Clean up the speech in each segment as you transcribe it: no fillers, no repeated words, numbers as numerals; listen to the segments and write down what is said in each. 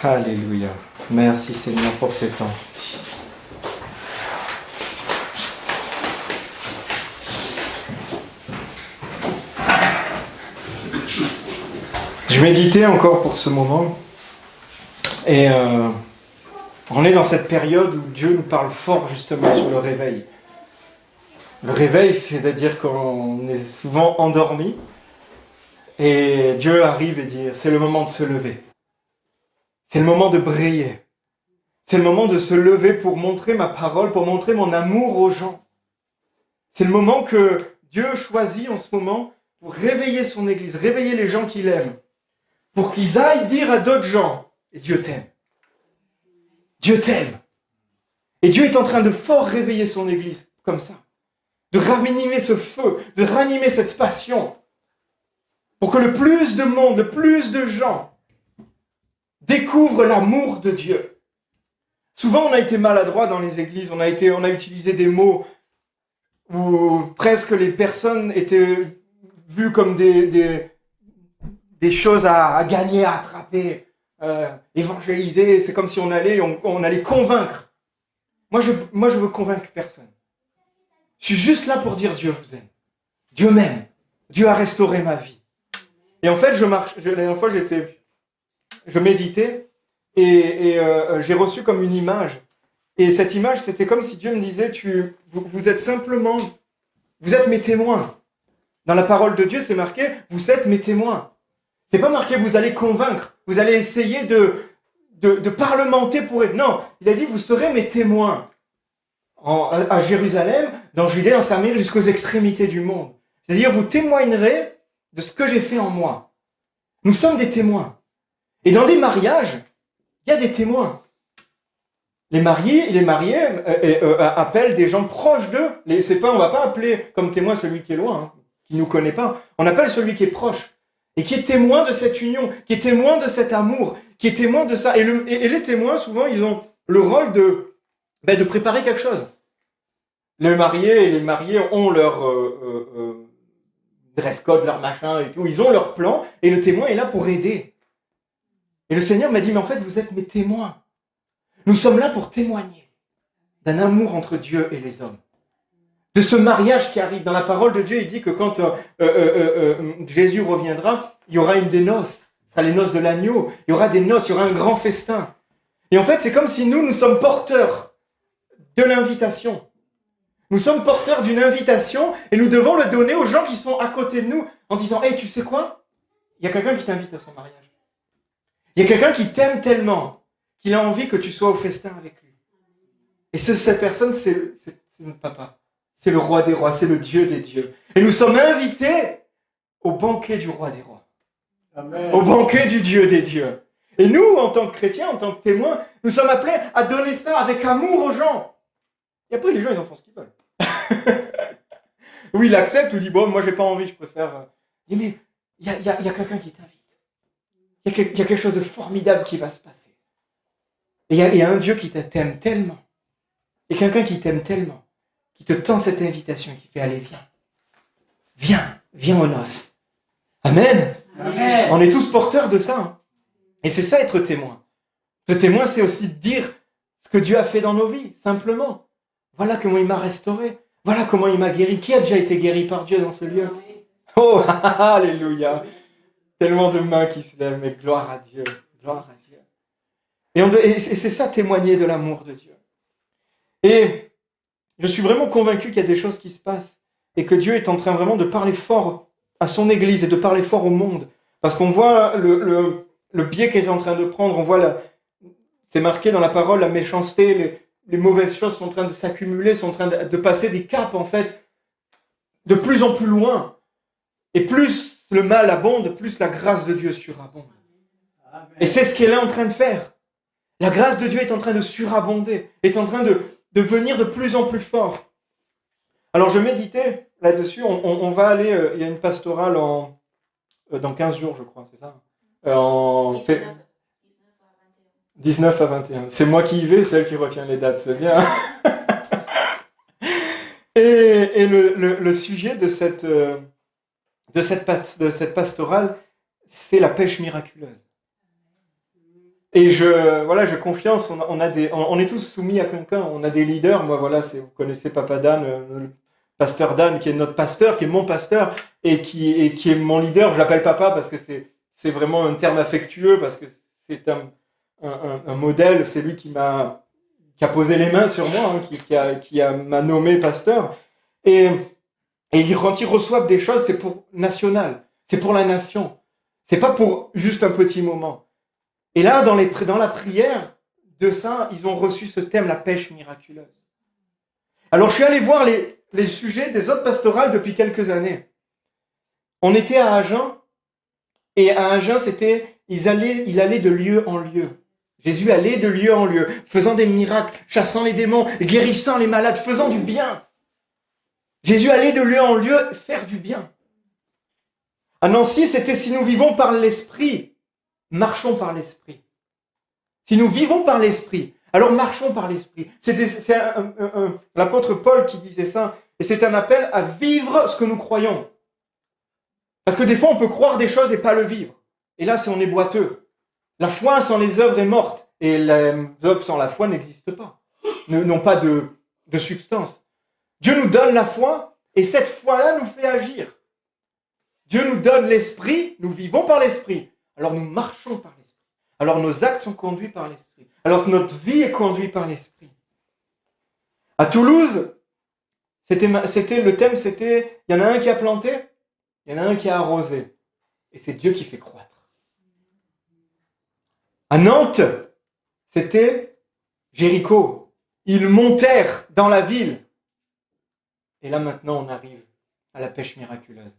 Alléluia. Merci Seigneur pour ces temps. Je méditais encore pour ce moment et on est dans cette période où Dieu nous parle fort justement sur le réveil. Le réveil, c'est-à-dire qu'on est souvent endormi et Dieu arrive et dit c'est le moment de se lever. C'est le moment de briller. C'est le moment de se lever pour montrer ma parole, pour montrer mon amour aux gens. C'est le moment que Dieu choisit en ce moment pour réveiller son Église, réveiller les gens qu'il aime, pour qu'ils aillent dire à d'autres gens, et Dieu t'aime. Dieu t'aime. Et Dieu est en train de fort réveiller son Église, comme ça. De ranimer ce feu, de ranimer cette passion, pour que le plus de monde, le plus de gens découvrent l'amour de Dieu. Souvent, on a été maladroit dans les églises, on a utilisé des mots où presque les personnes étaient vues comme des choses à gagner, à attraper, évangéliser. C'est comme si on allait convaincre. Moi, je veux convaincre personne. Je suis juste là pour dire Dieu vous aime. Dieu m'aime. Dieu a restauré ma vie. Et en fait, la dernière fois, je méditais et j'ai reçu comme une image. Et cette image, c'était comme si Dieu me disait, vous êtes mes témoins. Dans la parole de Dieu, c'est marqué, vous êtes mes témoins. C'est pas marqué, vous allez convaincre, vous allez essayer de parlementer pour être. Non, il a dit, vous serez mes témoins. À Jérusalem, dans Judée, en Samarie, jusqu'aux extrémités du monde. C'est-à-dire, vous témoignerez de ce que j'ai fait en moi. Nous sommes des témoins. Et dans des mariages, il y a des témoins. Les mariés appellent des gens proches d'eux. On va pas appeler comme témoin celui qui est loin, qui nous connaît pas. On appelle celui qui est proche et qui est témoin de cette union, qui est témoin de cet amour, qui est témoin de ça. Et les témoins, souvent, ils ont le rôle de préparer quelque chose. Les mariés ont leur dress code, leur machin et tout. Ils ont leur plan et le témoin est là pour aider. Et le Seigneur m'a dit, mais en fait, vous êtes mes témoins. Nous sommes là pour témoigner d'un amour entre Dieu et les hommes. De ce mariage qui arrive. Dans la parole de Dieu, il dit que quand Jésus reviendra, il y aura des noces. Ce sera les noces de l'agneau. Il y aura des noces, il y aura un grand festin. Et en fait, c'est comme si nous sommes porteurs de l'invitation. Nous sommes porteurs d'une invitation et nous devons le donner aux gens qui sont à côté de nous en disant « Hey, tu sais quoi? Il y a quelqu'un qui t'invite à son mariage. Il y a quelqu'un qui t'aime tellement qu'il a envie que tu sois au festin avec lui. » Et cette personne, c'est notre papa. C'est le roi des rois, c'est le Dieu des dieux. Et nous sommes invités au banquet du roi des rois. Amen. Au banquet du Dieu des dieux. Et nous, en tant que chrétiens, en tant que témoins, nous sommes appelés à donner ça avec amour aux gens. Et après, les gens, ils en font ce qu'ils veulent. Oui, il accepte ou dit, bon, moi, j'ai pas envie, je préfère... Mais il y a quelqu'un qui t'invite. Il y a quelque chose de formidable qui va se passer. Et il y a un Dieu qui t'aime tellement. Et quelqu'un qui t'aime tellement, qui te tend cette invitation, qui fait, allez, viens aux noces. Amen. Amen. On est tous porteurs de ça. Hein. Et c'est ça, être témoin. Être témoin, c'est aussi dire ce que Dieu a fait dans nos vies, simplement. Voilà comment il m'a restauré. Voilà comment il m'a guéri. Qui a déjà été guéri par Dieu dans ce lieu? Oh, alléluia. Tellement de mains qui se lèvent, mais gloire à Dieu. Gloire à Dieu. Et c'est ça, témoigner de l'amour de Dieu. Et je suis vraiment convaincu qu'il y a des choses qui se passent et que Dieu est en train vraiment de parler fort à son Église et de parler fort au monde. Parce qu'on voit le biais qu'il est en train de prendre, on voit, c'est marqué dans la parole, la méchanceté, les mauvaises choses sont en train de s'accumuler, sont en train de passer des caps, en fait, de plus en plus loin. Et plus le mal abonde, plus la grâce de Dieu surabonde. Amen. Et c'est ce qu'elle est en train de faire. La grâce de Dieu est en train de surabonder, est en train de venir de plus en plus fort. Alors je méditais là-dessus, on va aller, il y a une pastorale dans 15 jours, je crois, c'est ça 19 à 21. C'est moi qui y vais, c'est elle qui retient les dates, c'est bien. Et le sujet de cette pastorale, c'est la pêche miraculeuse. Et je confiance, on est tous soumis à quelqu'un, on a des leaders. Moi, voilà, vous connaissez Papa Dan, le pasteur Dan, qui est notre pasteur, qui est mon pasteur, et qui est mon leader. Je l'appelle papa parce que c'est vraiment un terme affectueux, parce que c'est un modèle. C'est lui qui a posé les mains sur moi, hein, m'a nommé pasteur. Et quand ils reçoivent des choses, c'est pour national, c'est pour la nation. C'est pas pour juste un petit moment. Et là, dans la prière de ça, ils ont reçu ce thème, la pêche miraculeuse. Alors, je suis allé voir les sujets des autres pastorales depuis quelques années. On était à Agen, et à Agen, il allait de lieu en lieu. Jésus allait de lieu en lieu, faisant des miracles, chassant les démons, guérissant les malades, faisant du bien. Jésus allait de lieu en lieu faire du bien. À Nancy, c'était si nous vivons par l'esprit, marchons par l'esprit. Si nous vivons par l'esprit, alors marchons par l'esprit. C'est l'apôtre Paul qui disait ça. Et c'est un appel à vivre ce que nous croyons. Parce que des fois, on peut croire des choses et pas le vivre. Et là, on est boiteux. La foi sans les œuvres est morte. Et les œuvres sans la foi n'existent pas. N'ont pas de substance. Dieu nous donne la foi et cette foi-là nous fait agir. Dieu nous donne l'esprit, nous vivons par l'esprit. Alors nous marchons par l'esprit. Alors nos actes sont conduits par l'esprit. Alors notre vie est conduite par l'esprit. À Toulouse, le thème c'était, il y en a un qui a planté, il y en a un qui a arrosé. Et c'est Dieu qui fait croître. À Nantes, c'était Jéricho. Ils montèrent dans la ville. Et là maintenant, on arrive à la pêche miraculeuse.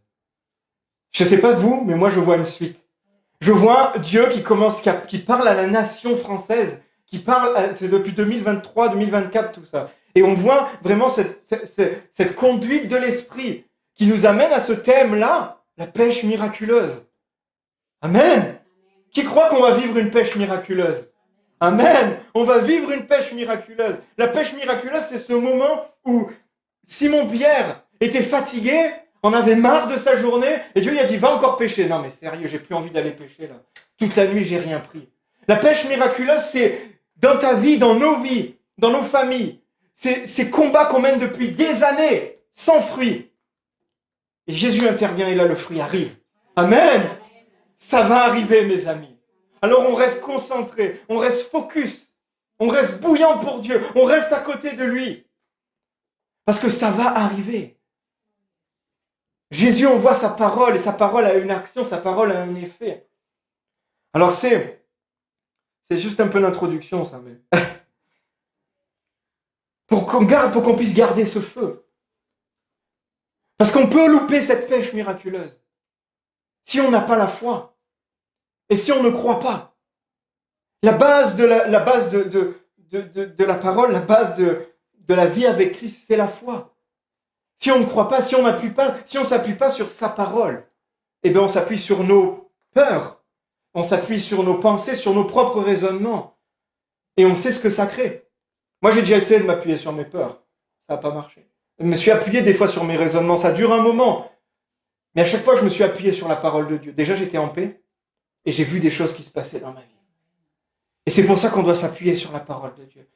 Je ne sais pas vous, mais moi je vois une suite. Je vois Dieu qui parle à la nation française, qui parle depuis 2023, 2024, tout ça. Et on voit vraiment cette conduite de l'esprit qui nous amène à ce thème-là, la pêche miraculeuse. Amen. Qui croit qu'on va vivre une pêche miraculeuse? Amen. On va vivre une pêche miraculeuse. La pêche miraculeuse, c'est ce moment où Simon-Pierre était fatigué, en avait marre de sa journée, et Dieu lui a dit, va encore pêcher. Non mais sérieux, j'ai plus envie d'aller pêcher là. Toute la nuit, j'ai rien pris. La pêche miraculeuse, c'est dans ta vie, dans nos vies, dans nos familles. C'est ces combats qu'on mène depuis des années, sans fruit. Et Jésus intervient et là, le fruit arrive. Amen. Ça va arriver, mes amis. Alors on reste concentré, on reste focus, on reste bouillant pour Dieu, on reste à côté de lui. Parce que ça va arriver. Jésus envoie sa parole et sa parole a une action, sa parole a un effet. Alors c'est juste un peu l'introduction, ça. Mais pour qu'on puisse garder ce feu. Parce qu'on peut louper cette pêche miraculeuse. Si on n'a pas la foi. Et si on ne croit pas. La base de la parole, la base de la vie avec Christ, c'est la foi. Si on ne croit pas, si on s'appuie pas sur sa parole, eh bien on s'appuie sur nos peurs, on s'appuie sur nos pensées, sur nos propres raisonnements. Et on sait ce que ça crée. Moi j'ai déjà essayé de m'appuyer sur mes peurs, ça n'a pas marché. Je me suis appuyé des fois sur mes raisonnements, ça dure un moment. Mais à chaque fois je me suis appuyé sur la parole de Dieu. Déjà j'étais en paix et j'ai vu des choses qui se passaient dans ma vie. Et c'est pour ça qu'on doit s'appuyer sur la parole de Dieu.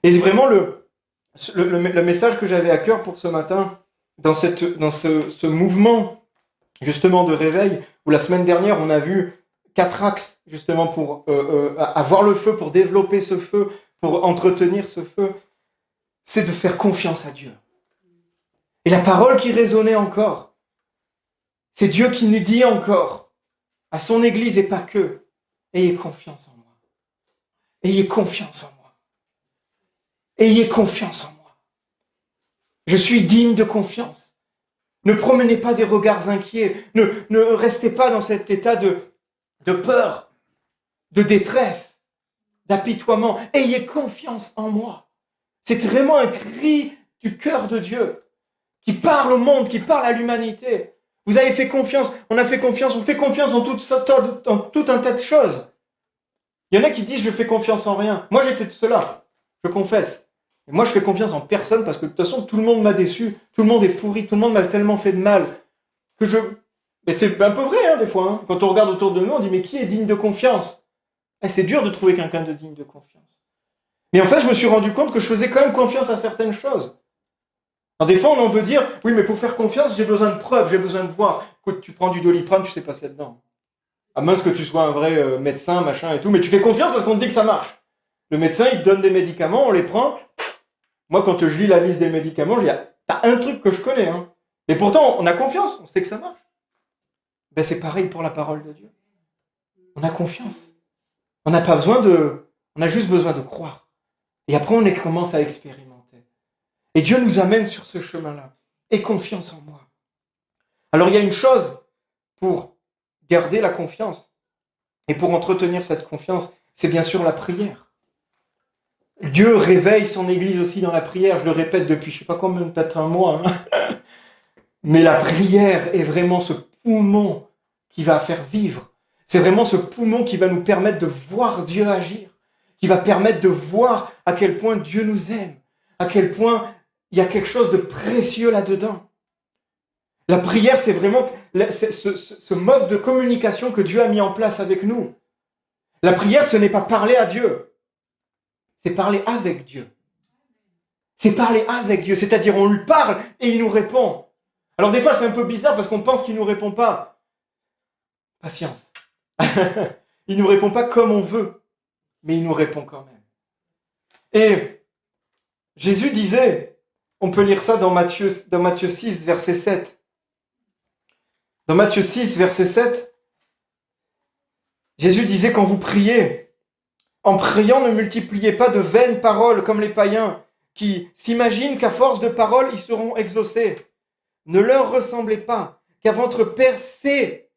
Et vraiment le message que j'avais à cœur pour ce matin, dans ce mouvement justement de réveil, où la semaine dernière on a vu 4 axes justement pour avoir le feu, pour développer ce feu, pour entretenir ce feu, c'est de faire confiance à Dieu. Et la parole qui résonnait encore, c'est Dieu qui nous dit encore à son Église et pas que, ayez confiance en moi. Ayez confiance en moi. Ayez confiance en moi. Je suis digne de confiance. Ne promenez pas des regards inquiets. Ne restez pas dans cet état de peur, de détresse, d'apitoiement. Ayez confiance en moi. C'est vraiment un cri du cœur de Dieu qui parle au monde, qui parle à l'humanité. Vous avez fait confiance, on a fait confiance, on fait confiance dans tout un tas de choses. Il y en a qui disent je fais confiance en rien. Moi j'étais de cela, je confesse. Et moi je fais confiance en personne parce que de toute façon tout le monde m'a déçu, tout le monde est pourri, tout le monde m'a tellement fait de mal que mais c'est un peu vrai des fois. Quand on regarde autour de nous, on dit mais qui est digne de confiance? C'est dur de trouver quelqu'un de digne de confiance. Mais en fait, je me suis rendu compte que je faisais quand même confiance à certaines choses. Alors des fois, on en veut dire, oui, mais pour faire confiance, j'ai besoin de preuves, j'ai besoin de voir. Écoute, tu prends du Doliprane, tu sais pas ce qu'il y a dedans. À moins que tu sois un vrai médecin, machin et tout, mais tu fais confiance parce qu'on te dit que ça marche. Le médecin, il te donne des médicaments, on les prend. Moi, quand je lis la liste des médicaments, je dis, t'as un truc que je connais, hein. Et pourtant, on a confiance, on sait que ça marche. Ben, c'est pareil pour la parole de Dieu. On a confiance. On n'a pas besoin de... On a juste besoin de croire. Et après, on commence à expérimenter. Et Dieu nous amène sur ce chemin-là. Aie confiance en moi. Alors, il y a une chose pour garder la confiance et pour entretenir cette confiance, c'est bien sûr la prière. Dieu réveille son Église aussi dans la prière. Je le répète depuis je ne sais pas combien, peut-être un mois. Hein. Mais la prière est vraiment ce poumon qui va faire vivre. C'est vraiment ce poumon qui va nous permettre de voir Dieu agir, qui va permettre de voir à quel point Dieu nous aime, à quel point il y a quelque chose de précieux là-dedans. La prière, c'est vraiment ce mode de communication que Dieu a mis en place avec nous. La prière, ce n'est pas parler à Dieu, c'est parler avec Dieu. C'est parler avec Dieu, c'est-à-dire on lui parle et il nous répond. Alors des fois, c'est un peu bizarre parce qu'on pense qu'il ne nous répond pas. Patience. Il ne nous répond pas comme on veut, mais il nous répond quand même. Et Jésus disait, on peut lire ça dans Matthieu 6, verset 7. Dans Matthieu 6, verset 7, Jésus disait, quand vous priez, en priant, ne multipliez pas de vaines paroles comme les païens, qui s'imaginent qu'à force de paroles, ils seront exaucés. Ne leur ressemblez pas, car votre Père sait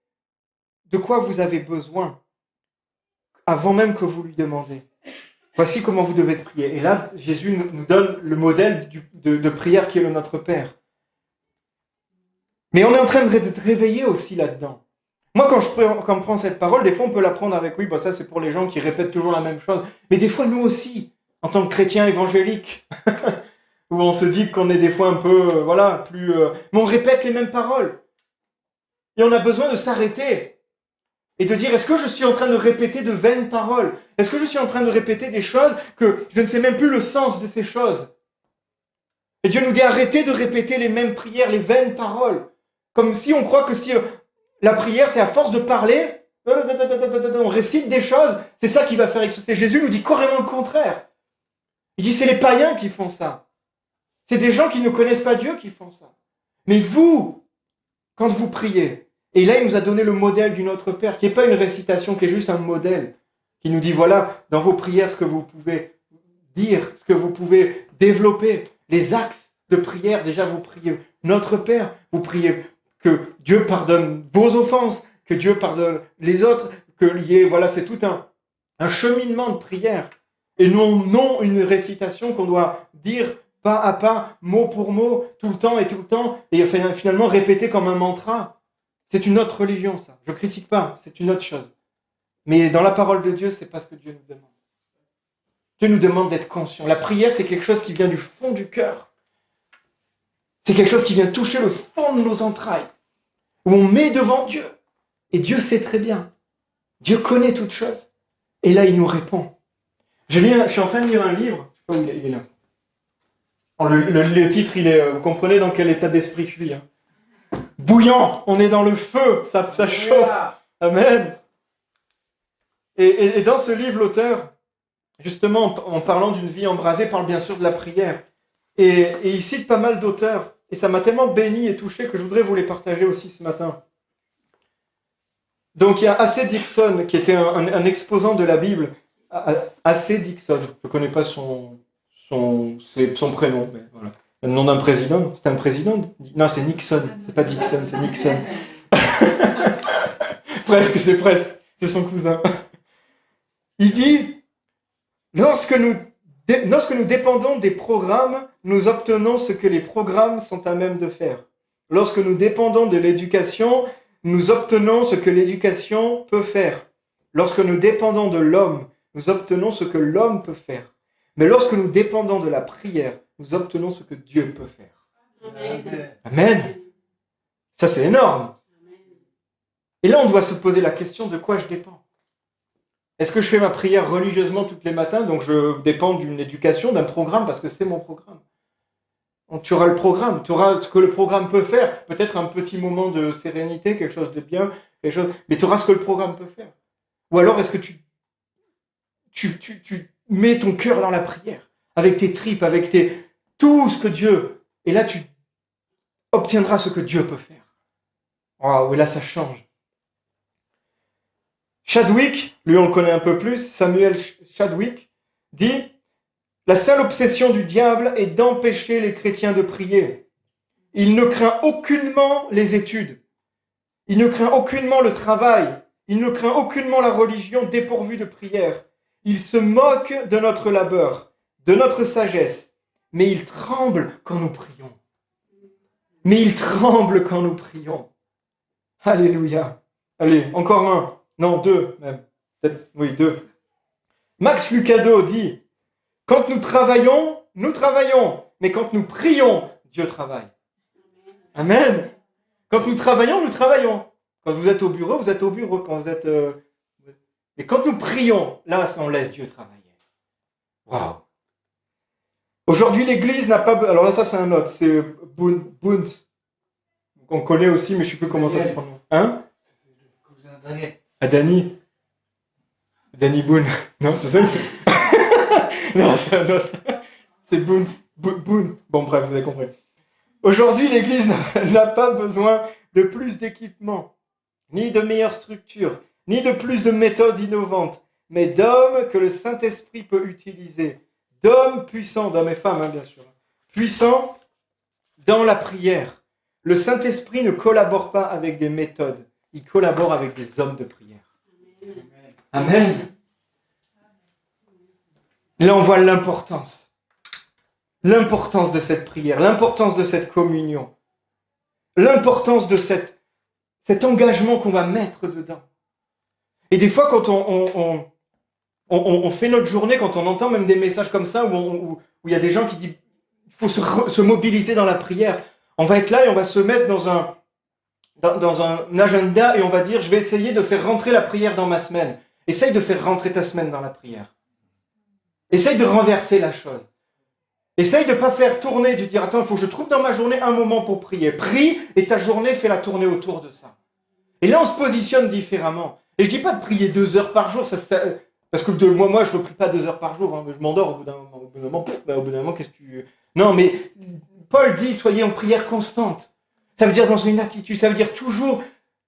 de quoi vous avez besoin, avant même que vous lui demandez. Voici comment vous devez prier. Et là, Jésus nous donne le modèle de prière qui est le Notre Père. Mais on est en train de réveiller aussi là-dedans. Moi, quand je prends cette parole, des fois, on peut la prendre avec, oui, ça c'est pour les gens qui répètent toujours la même chose. Mais des fois, nous aussi, en tant que chrétiens évangéliques, où on se dit qu'on est des fois un peu, plus... mais on répète les mêmes paroles. Et on a besoin de s'arrêter et de dire, est-ce que je suis en train de répéter de vaines paroles? Est-ce que je suis en train de répéter des choses que je ne sais même plus le sens de ces choses? Et Dieu nous dit, arrêtez de répéter les mêmes prières, les vaines paroles. Comme si on croit que si la prière, c'est à force de parler, on récite des choses, c'est ça qui va faire exaucer. Jésus nous dit carrément le contraire. Il dit, c'est les païens qui font ça. C'est des gens qui ne connaissent pas Dieu qui font ça. Mais vous, quand vous priez, et là, il nous a donné le modèle du Notre Père, qui n'est pas une récitation, qui est juste un modèle, qui nous dit, voilà, dans vos prières, ce que vous pouvez dire, ce que vous pouvez développer, les axes de prière. Déjà, vous priez Notre Père, vous priez que Dieu pardonne vos offenses, que Dieu pardonne les autres, c'est tout un cheminement de prière. Et non une récitation qu'on doit dire pas à pas, mot pour mot, tout le temps, et finalement répéter comme un mantra. C'est une autre religion, ça. Je ne critique pas, c'est une autre chose. Mais dans la parole de Dieu, c'est pas ce que Dieu nous demande. Dieu nous demande d'être conscient. La prière, c'est quelque chose qui vient du fond du cœur. C'est quelque chose qui vient toucher le fond de nos entrailles, où on met devant Dieu. Et Dieu sait très bien. Dieu connaît toutes choses. Et là, il nous répond. Je suis en train de lire un livre. Je sais pas où il est là. Le titre, vous comprenez dans quel état d'esprit je suis. Hein. Bouillant, on est dans le feu, ça chauffe. Amen. Et dans ce livre, l'auteur, justement, en parlant d'une vie embrasée, parle bien sûr de la prière. Et il cite pas mal d'auteurs. Et ça m'a tellement béni et touché que je voudrais vous les partager aussi ce matin. Donc il y a A.C. Dixon, qui était un exposant de la Bible. A.C. Dixon, je ne connais pas son prénom, mais voilà. Le nom d'un président. C'est un président? Non, c'est Nixon. C'est pas Dixon, c'est Nixon. presque. C'est son cousin. Il dit, lorsque nous dépendons des programmes, nous obtenons ce que les programmes sont à même de faire. Lorsque nous dépendons de l'éducation, nous obtenons ce que l'éducation peut faire. Lorsque nous dépendons de l'homme, nous obtenons ce que l'homme peut faire. Mais lorsque nous dépendons de la prière, nous obtenons ce que Dieu peut faire. Amen. Amen. Ça, c'est énorme. Et là, on doit se poser la question de quoi je dépends. Est-ce que je fais ma prière religieusement tous les matins, donc je dépends d'une éducation, d'un programme, parce que c'est mon programme. Donc, tu auras le programme, tu auras ce que le programme peut faire, peut-être un petit moment de sérénité, quelque chose de bien, mais tu auras ce que le programme peut faire. Ou alors est-ce que tu mets ton cœur dans la prière, avec tes tripes, avec tout ce que Dieu, et là tu obtiendras ce que Dieu peut faire. Waouh, et là ça change. Chadwick, lui on le connaît un peu plus, Samuel Chadwick, dit « La seule obsession du diable est d'empêcher les chrétiens de prier. Il ne craint aucunement les études. Il ne craint aucunement le travail. Il ne craint aucunement la religion dépourvue de prière. Il se moque de notre labeur, de notre sagesse, mais il tremble quand nous prions. Mais il tremble quand nous prions. » Alléluia. Allez, encore un. Non, deux même. Peut-être, oui, deux. Max Lucado dit « Quand nous travaillons, mais quand nous prions, Dieu travaille. » Amen. Quand nous travaillons. Quand vous êtes au bureau, vous êtes au bureau. Quand vous êtes... Et quand nous prions, là, on laisse Dieu travailler. Waouh. Aujourd'hui, l'Église n'a pas... Alors là, ça, c'est un autre. C'est Boons. On connaît aussi, mais je ne sais plus comment ça se prononce. Hein? Adani. Danny Boone. Non, c'est ça. Non, c'est un autre. C'est Boons. Boone. Bon, bref, vous avez compris. Aujourd'hui, l'Église n'a pas besoin de plus d'équipements, ni de meilleures structures, ni de plus de méthodes innovantes, mais d'hommes que le Saint-Esprit peut utiliser. D'hommes puissants, d'hommes et femmes, hein, bien sûr. Puissants dans la prière. Le Saint-Esprit ne collabore pas avec des méthodes. Il collabore avec des hommes de prière. Amen. Là, on voit l'importance. L'importance de cette prière, l'importance de cette communion, l'importance de cet engagement qu'on va mettre dedans. Et des fois, quand on fait notre journée, quand on entend même des messages comme ça, où il y a des gens qui disent il faut se mobiliser dans la prière, on va être là et on va se mettre dans un agenda et on va dire je vais essayer de faire rentrer la prière dans ma semaine. Essaye de faire rentrer ta semaine dans la prière. Essaye de renverser la chose. Essaye de ne pas faire tourner, de dire attends, il faut que je trouve dans ma journée un moment pour prier. Prie et ta journée, fais-la tourner autour de ça. Et là, on se positionne différemment. Et je ne dis pas de prier 2 heures par jour, parce que moi, je ne prie pas 2 heures par jour, hein, je m'endors au bout d'un moment, qu'est-ce que tu... Non, mais Paul dit, soyez en prière constante. Ça veut dire dans une attitude, ça veut dire toujours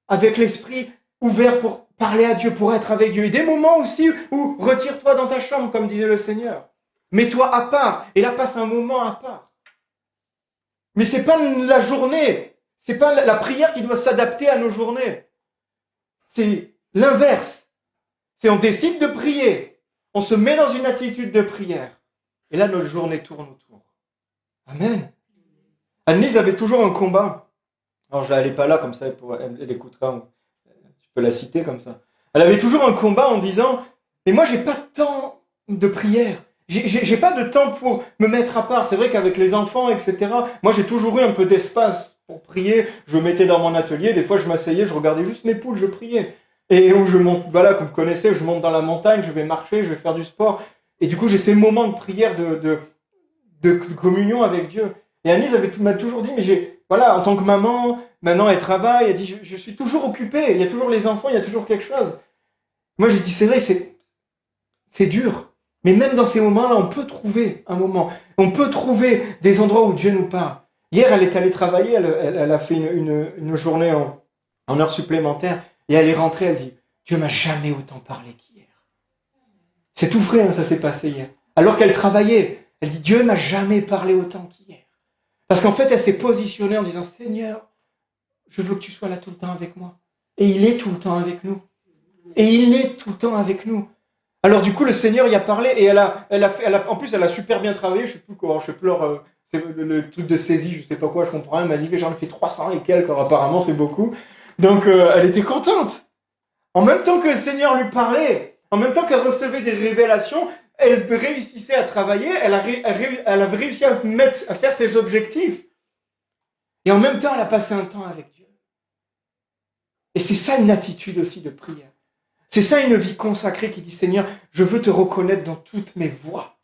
avec l'esprit ouvert pour parler à Dieu, pour être avec Dieu. Et des moments aussi où retire-toi dans ta chambre, comme disait le Seigneur. Mets-toi à part, et là passe un moment à part. Mais c'est pas la journée, c'est pas la prière qui doit s'adapter à nos journées. C'est l'inverse. C'est on décide de prier, on se met dans une attitude de prière, et là notre journée tourne autour. Amen. Annelise avait toujours un combat. Alors je n'allais pas là comme ça, elle écoutera, tu peux la citer comme ça. Elle avait toujours un combat en disant, mais moi j'ai pas de temps de prière. J'ai pas de temps pour me mettre à part. C'est vrai qu'avec les enfants, etc., moi j'ai toujours eu un peu d'espace pour prier. Je me mettais dans mon atelier, des fois je m'asseyais, je regardais juste mes poules, je priais. Et où je monte, voilà, comme vous connaissez, je monte dans la montagne, je vais marcher, je vais faire du sport. Et du coup j'ai ces moments de prière, de communion avec Dieu. Et Annelise m'a toujours dit, mais voilà, en tant que maman, maintenant elle travaille, elle dit, je suis toujours occupée, il y a toujours les enfants, il y a toujours quelque chose. Moi j'ai dit, c'est vrai, c'est dur. Mais même dans ces moments-là, on peut trouver un moment. On peut trouver des endroits où Dieu nous parle. Hier, elle est allée travailler, elle a fait une journée en heure supplémentaire, et elle est rentrée, elle dit, Dieu m'a jamais autant parlé qu'hier. C'est tout frais, hein, ça s'est passé hier. Alors qu'elle travaillait, elle dit, Dieu m'a jamais parlé autant qu'hier. Parce qu'en fait, elle s'est positionnée en disant, Seigneur, je veux que tu sois là tout le temps avec moi. Et il est tout le temps avec nous. Et il est tout le temps avec nous. Alors du coup, le Seigneur y a parlé et en plus, elle a super bien travaillé. Je sais plus quoi, je pleure, c'est le truc de saisie, je sais pas quoi, je comprends rien. Elle m'a dit, j'en ai fait 300 et quelques, alors apparemment c'est beaucoup. Donc elle était contente. En même temps que le Seigneur lui parlait, en même temps qu'elle recevait des révélations, elle réussissait à travailler, elle a réussi à faire ses objectifs. Et en même temps, elle a passé un temps avec Dieu. Et c'est ça une attitude aussi de prière. C'est ça une vie consacrée qui dit, Seigneur, je veux te reconnaître dans toutes mes voies.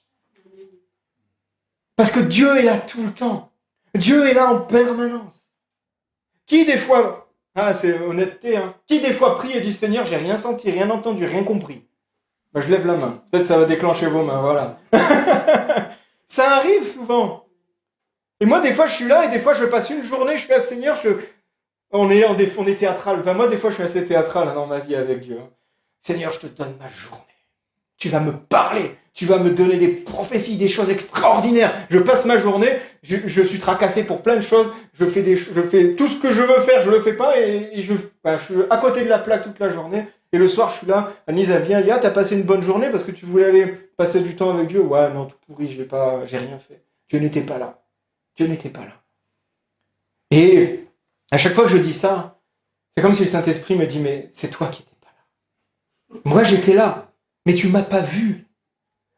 Parce que Dieu est là tout le temps. Dieu est là en permanence. Qui des fois, c'est honnêteté, qui des fois prie et dit, Seigneur, j'ai rien senti, rien entendu, rien compris. Ben, je lève la main. Peut-être ça va déclencher vos mains, voilà. Ça arrive souvent. Et moi, des fois, je suis là et des fois, je passe une journée, je fais, Seigneur, on est théâtral. Enfin, moi, des fois, je suis assez théâtral dans ma vie avec Dieu. Seigneur, je te donne ma journée. Tu vas me parler. Tu vas me donner des prophéties, des choses extraordinaires. Je passe ma journée, je suis tracassé pour plein de choses. Je fais tout ce que je veux faire, je le fais pas et je suis à côté de la plaque toute la journée. Et le soir, je suis là. Anissa vient, elle dit, t'as passé une bonne journée parce que tu voulais aller passer du temps avec Dieu. Ouais, non, tout pourri, j'ai rien fait. Dieu n'était pas là. Dieu n'était pas là. Et à chaque fois que je dis ça, c'est comme si le Saint-Esprit me dit, mais c'est toi qui n'étais pas là. Moi, j'étais là, mais tu m'as pas vu.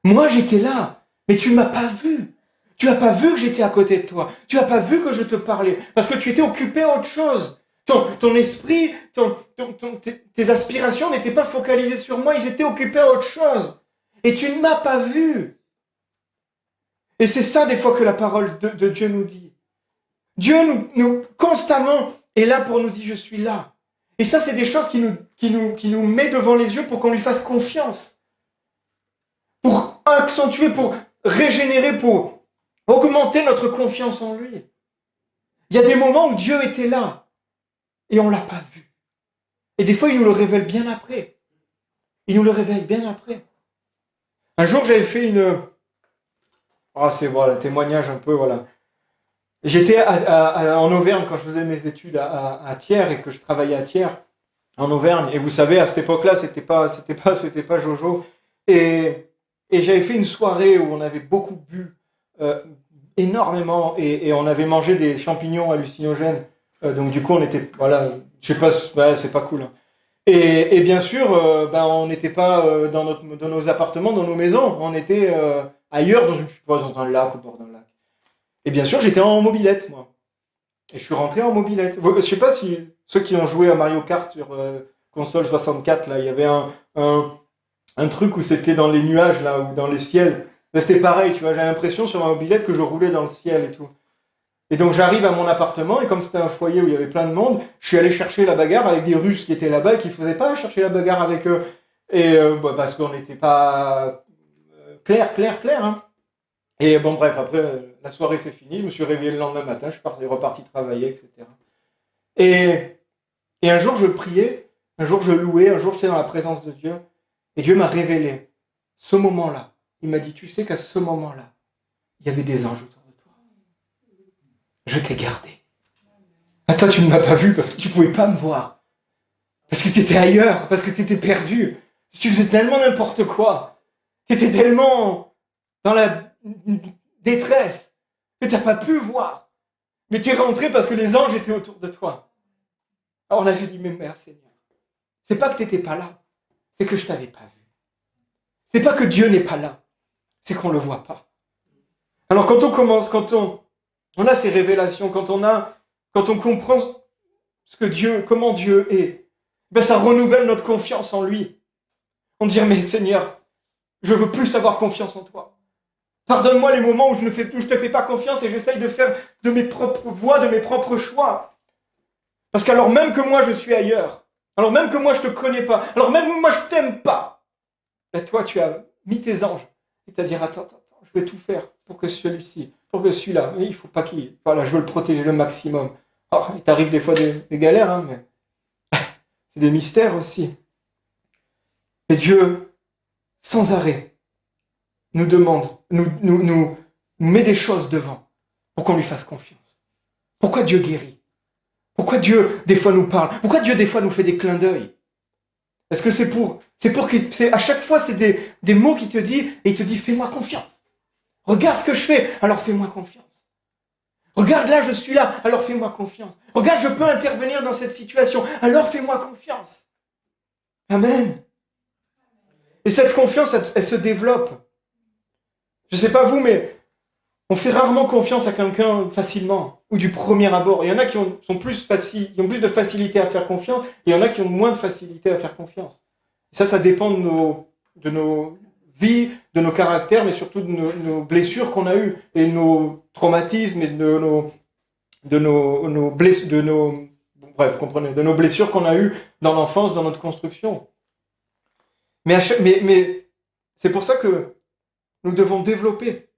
Moi, j'étais là, mais tu m'as pas vu. Tu n'as pas vu que j'étais à côté de toi. Tu n'as pas vu que je te parlais. Parce que tu étais occupé à autre chose. Ton esprit, tes aspirations n'étaient pas focalisées sur moi. Ils étaient occupés à autre chose. Et tu ne m'as pas vu. Et c'est ça des fois que la parole de Dieu nous dit. Dieu nous constamment est là pour nous dire je suis là. Et ça, c'est des choses qui nous met devant les yeux pour qu'on lui fasse confiance. Pour accentuer, pour régénérer, pour augmenter notre confiance en lui. Il y a des moments où Dieu était là et on ne l'a pas vu. Et des fois, il nous le révèle bien après. Il nous le révèle bien après. Un jour, j'avais fait c'est voilà, témoignage un peu, voilà. J'étais en Auvergne quand je faisais mes études à Thiers et que je travaillais à Thiers, en Auvergne. Et vous savez, à cette époque-là, c'était pas Jojo. Et j'avais fait une soirée où on avait beaucoup bu, énormément, et on avait mangé des champignons hallucinogènes. Donc du coup, on était, voilà, je sais pas, c'est pas cool. Et bien sûr, on n'était pas dans nos appartements, dans nos maisons. On était ailleurs, dans un lac, au bord d'un lac. Et bien sûr, j'étais en mobilette, moi. Et je suis rentré en mobilette. Je sais pas si ceux qui ont joué à Mario Kart sur console 64, là, il y avait un truc où c'était dans les nuages, là, ou dans les ciels. Là, c'était pareil, tu vois, j'avais l'impression sur ma mobilette que je roulais dans le ciel et tout. Et donc j'arrive à mon appartement, et comme c'était un foyer où il y avait plein de monde, je suis allé chercher la bagarre avec des Russes qui étaient là-bas et qui ne faisaient pas chercher la bagarre avec eux. Et parce qu'on n'était pas clair, hein. Et bon, bref, après, la soirée s'est finie, je me suis réveillé le lendemain matin, je suis reparti travailler, etc. Et un jour, je priais, un jour, je louais, un jour, j'étais dans la présence de Dieu, et Dieu m'a révélé ce moment-là. Il m'a dit, tu sais qu'à ce moment-là, il y avait des anges autour de toi. Je t'ai gardé. Ah, toi, tu ne m'as pas vu parce que tu ne pouvais pas me voir. Parce que tu étais ailleurs, parce que tu étais perdu. Tu faisais tellement n'importe quoi. Tu étais tellement dans la détresse que tu n'as pas pu voir. Mais tu es rentré parce que les anges étaient autour de toi. Alors là, j'ai dit, mais mère Seigneur, c'est pas que tu n'étais pas là, c'est que je ne t'avais pas vu. C'est pas que Dieu n'est pas là, c'est qu'on ne le voit pas. Alors quand on a ces révélations, quand on comprend comment Dieu est, ça renouvelle notre confiance en lui. On dit, mais Seigneur, je veux plus avoir confiance en toi. Pardonne-moi les moments où je te fais pas confiance et j'essaye de faire de mes propres voies, de mes propres choix. Parce qu'alors même que moi je suis ailleurs, alors même que moi je te connais pas, alors même que moi je t'aime pas, toi tu as mis tes anges et t'as dit attends, je vais tout faire pour que celui-ci, pour que celui-là, il faut pas voilà, je veux le protéger le maximum. Alors il t'arrive des fois des galères, mais c'est des mystères aussi. Et Dieu, sans arrêt, nous demande, nous met des choses devant pour qu'on lui fasse confiance. Pourquoi Dieu guérit? Pourquoi Dieu, des fois, nous parle? Pourquoi Dieu, des fois, nous fait des clins d'œil? Est-ce que c'est pour à chaque fois, c'est des mots qu'il te dit, et il te dit, fais-moi confiance. Regarde ce que je fais, alors fais-moi confiance. Regarde là, je suis là, alors fais-moi confiance. Regarde, je peux intervenir dans cette situation, alors fais-moi confiance. Amen. Et cette confiance, elle se développe. Je ne sais pas vous, mais on fait rarement confiance à quelqu'un facilement, ou du premier abord. Il y en a qui ont plus de facilité à faire confiance, et il y en a qui ont moins de facilité à faire confiance. Ça dépend de nos vies, de nos caractères, mais surtout de nos blessures qu'on a eues, et nos traumatismes, et nos blessures, bref, vous comprenez, de nos blessures qu'on a eues dans l'enfance, dans notre construction. Mais c'est pour ça que nous devons développer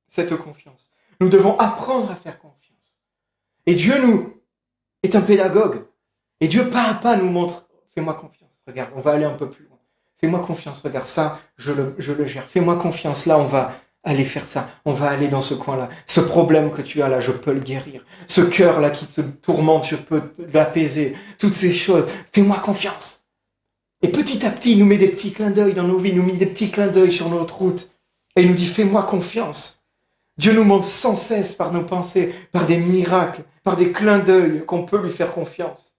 cette confiance. Nous devons apprendre à faire confiance. Et Dieu est un pédagogue. Et Dieu, pas à pas, nous montre, fais-moi confiance. Regarde, on va aller un peu plus loin. Fais-moi confiance, regarde, ça, je le gère. Fais-moi confiance, là, on va aller faire ça. On va aller dans ce coin-là. Ce problème que tu as là, je peux le guérir. Ce cœur-là qui te tourmente, je peux l'apaiser. Toutes ces choses, fais-moi confiance. Et petit à petit, il nous met des petits clins d'œil dans nos vies, il nous met des petits clins d'œil sur notre route. Et il nous dit, fais-moi confiance. Dieu nous montre sans cesse par nos pensées, par des miracles, par des clins d'œil qu'on peut lui faire confiance.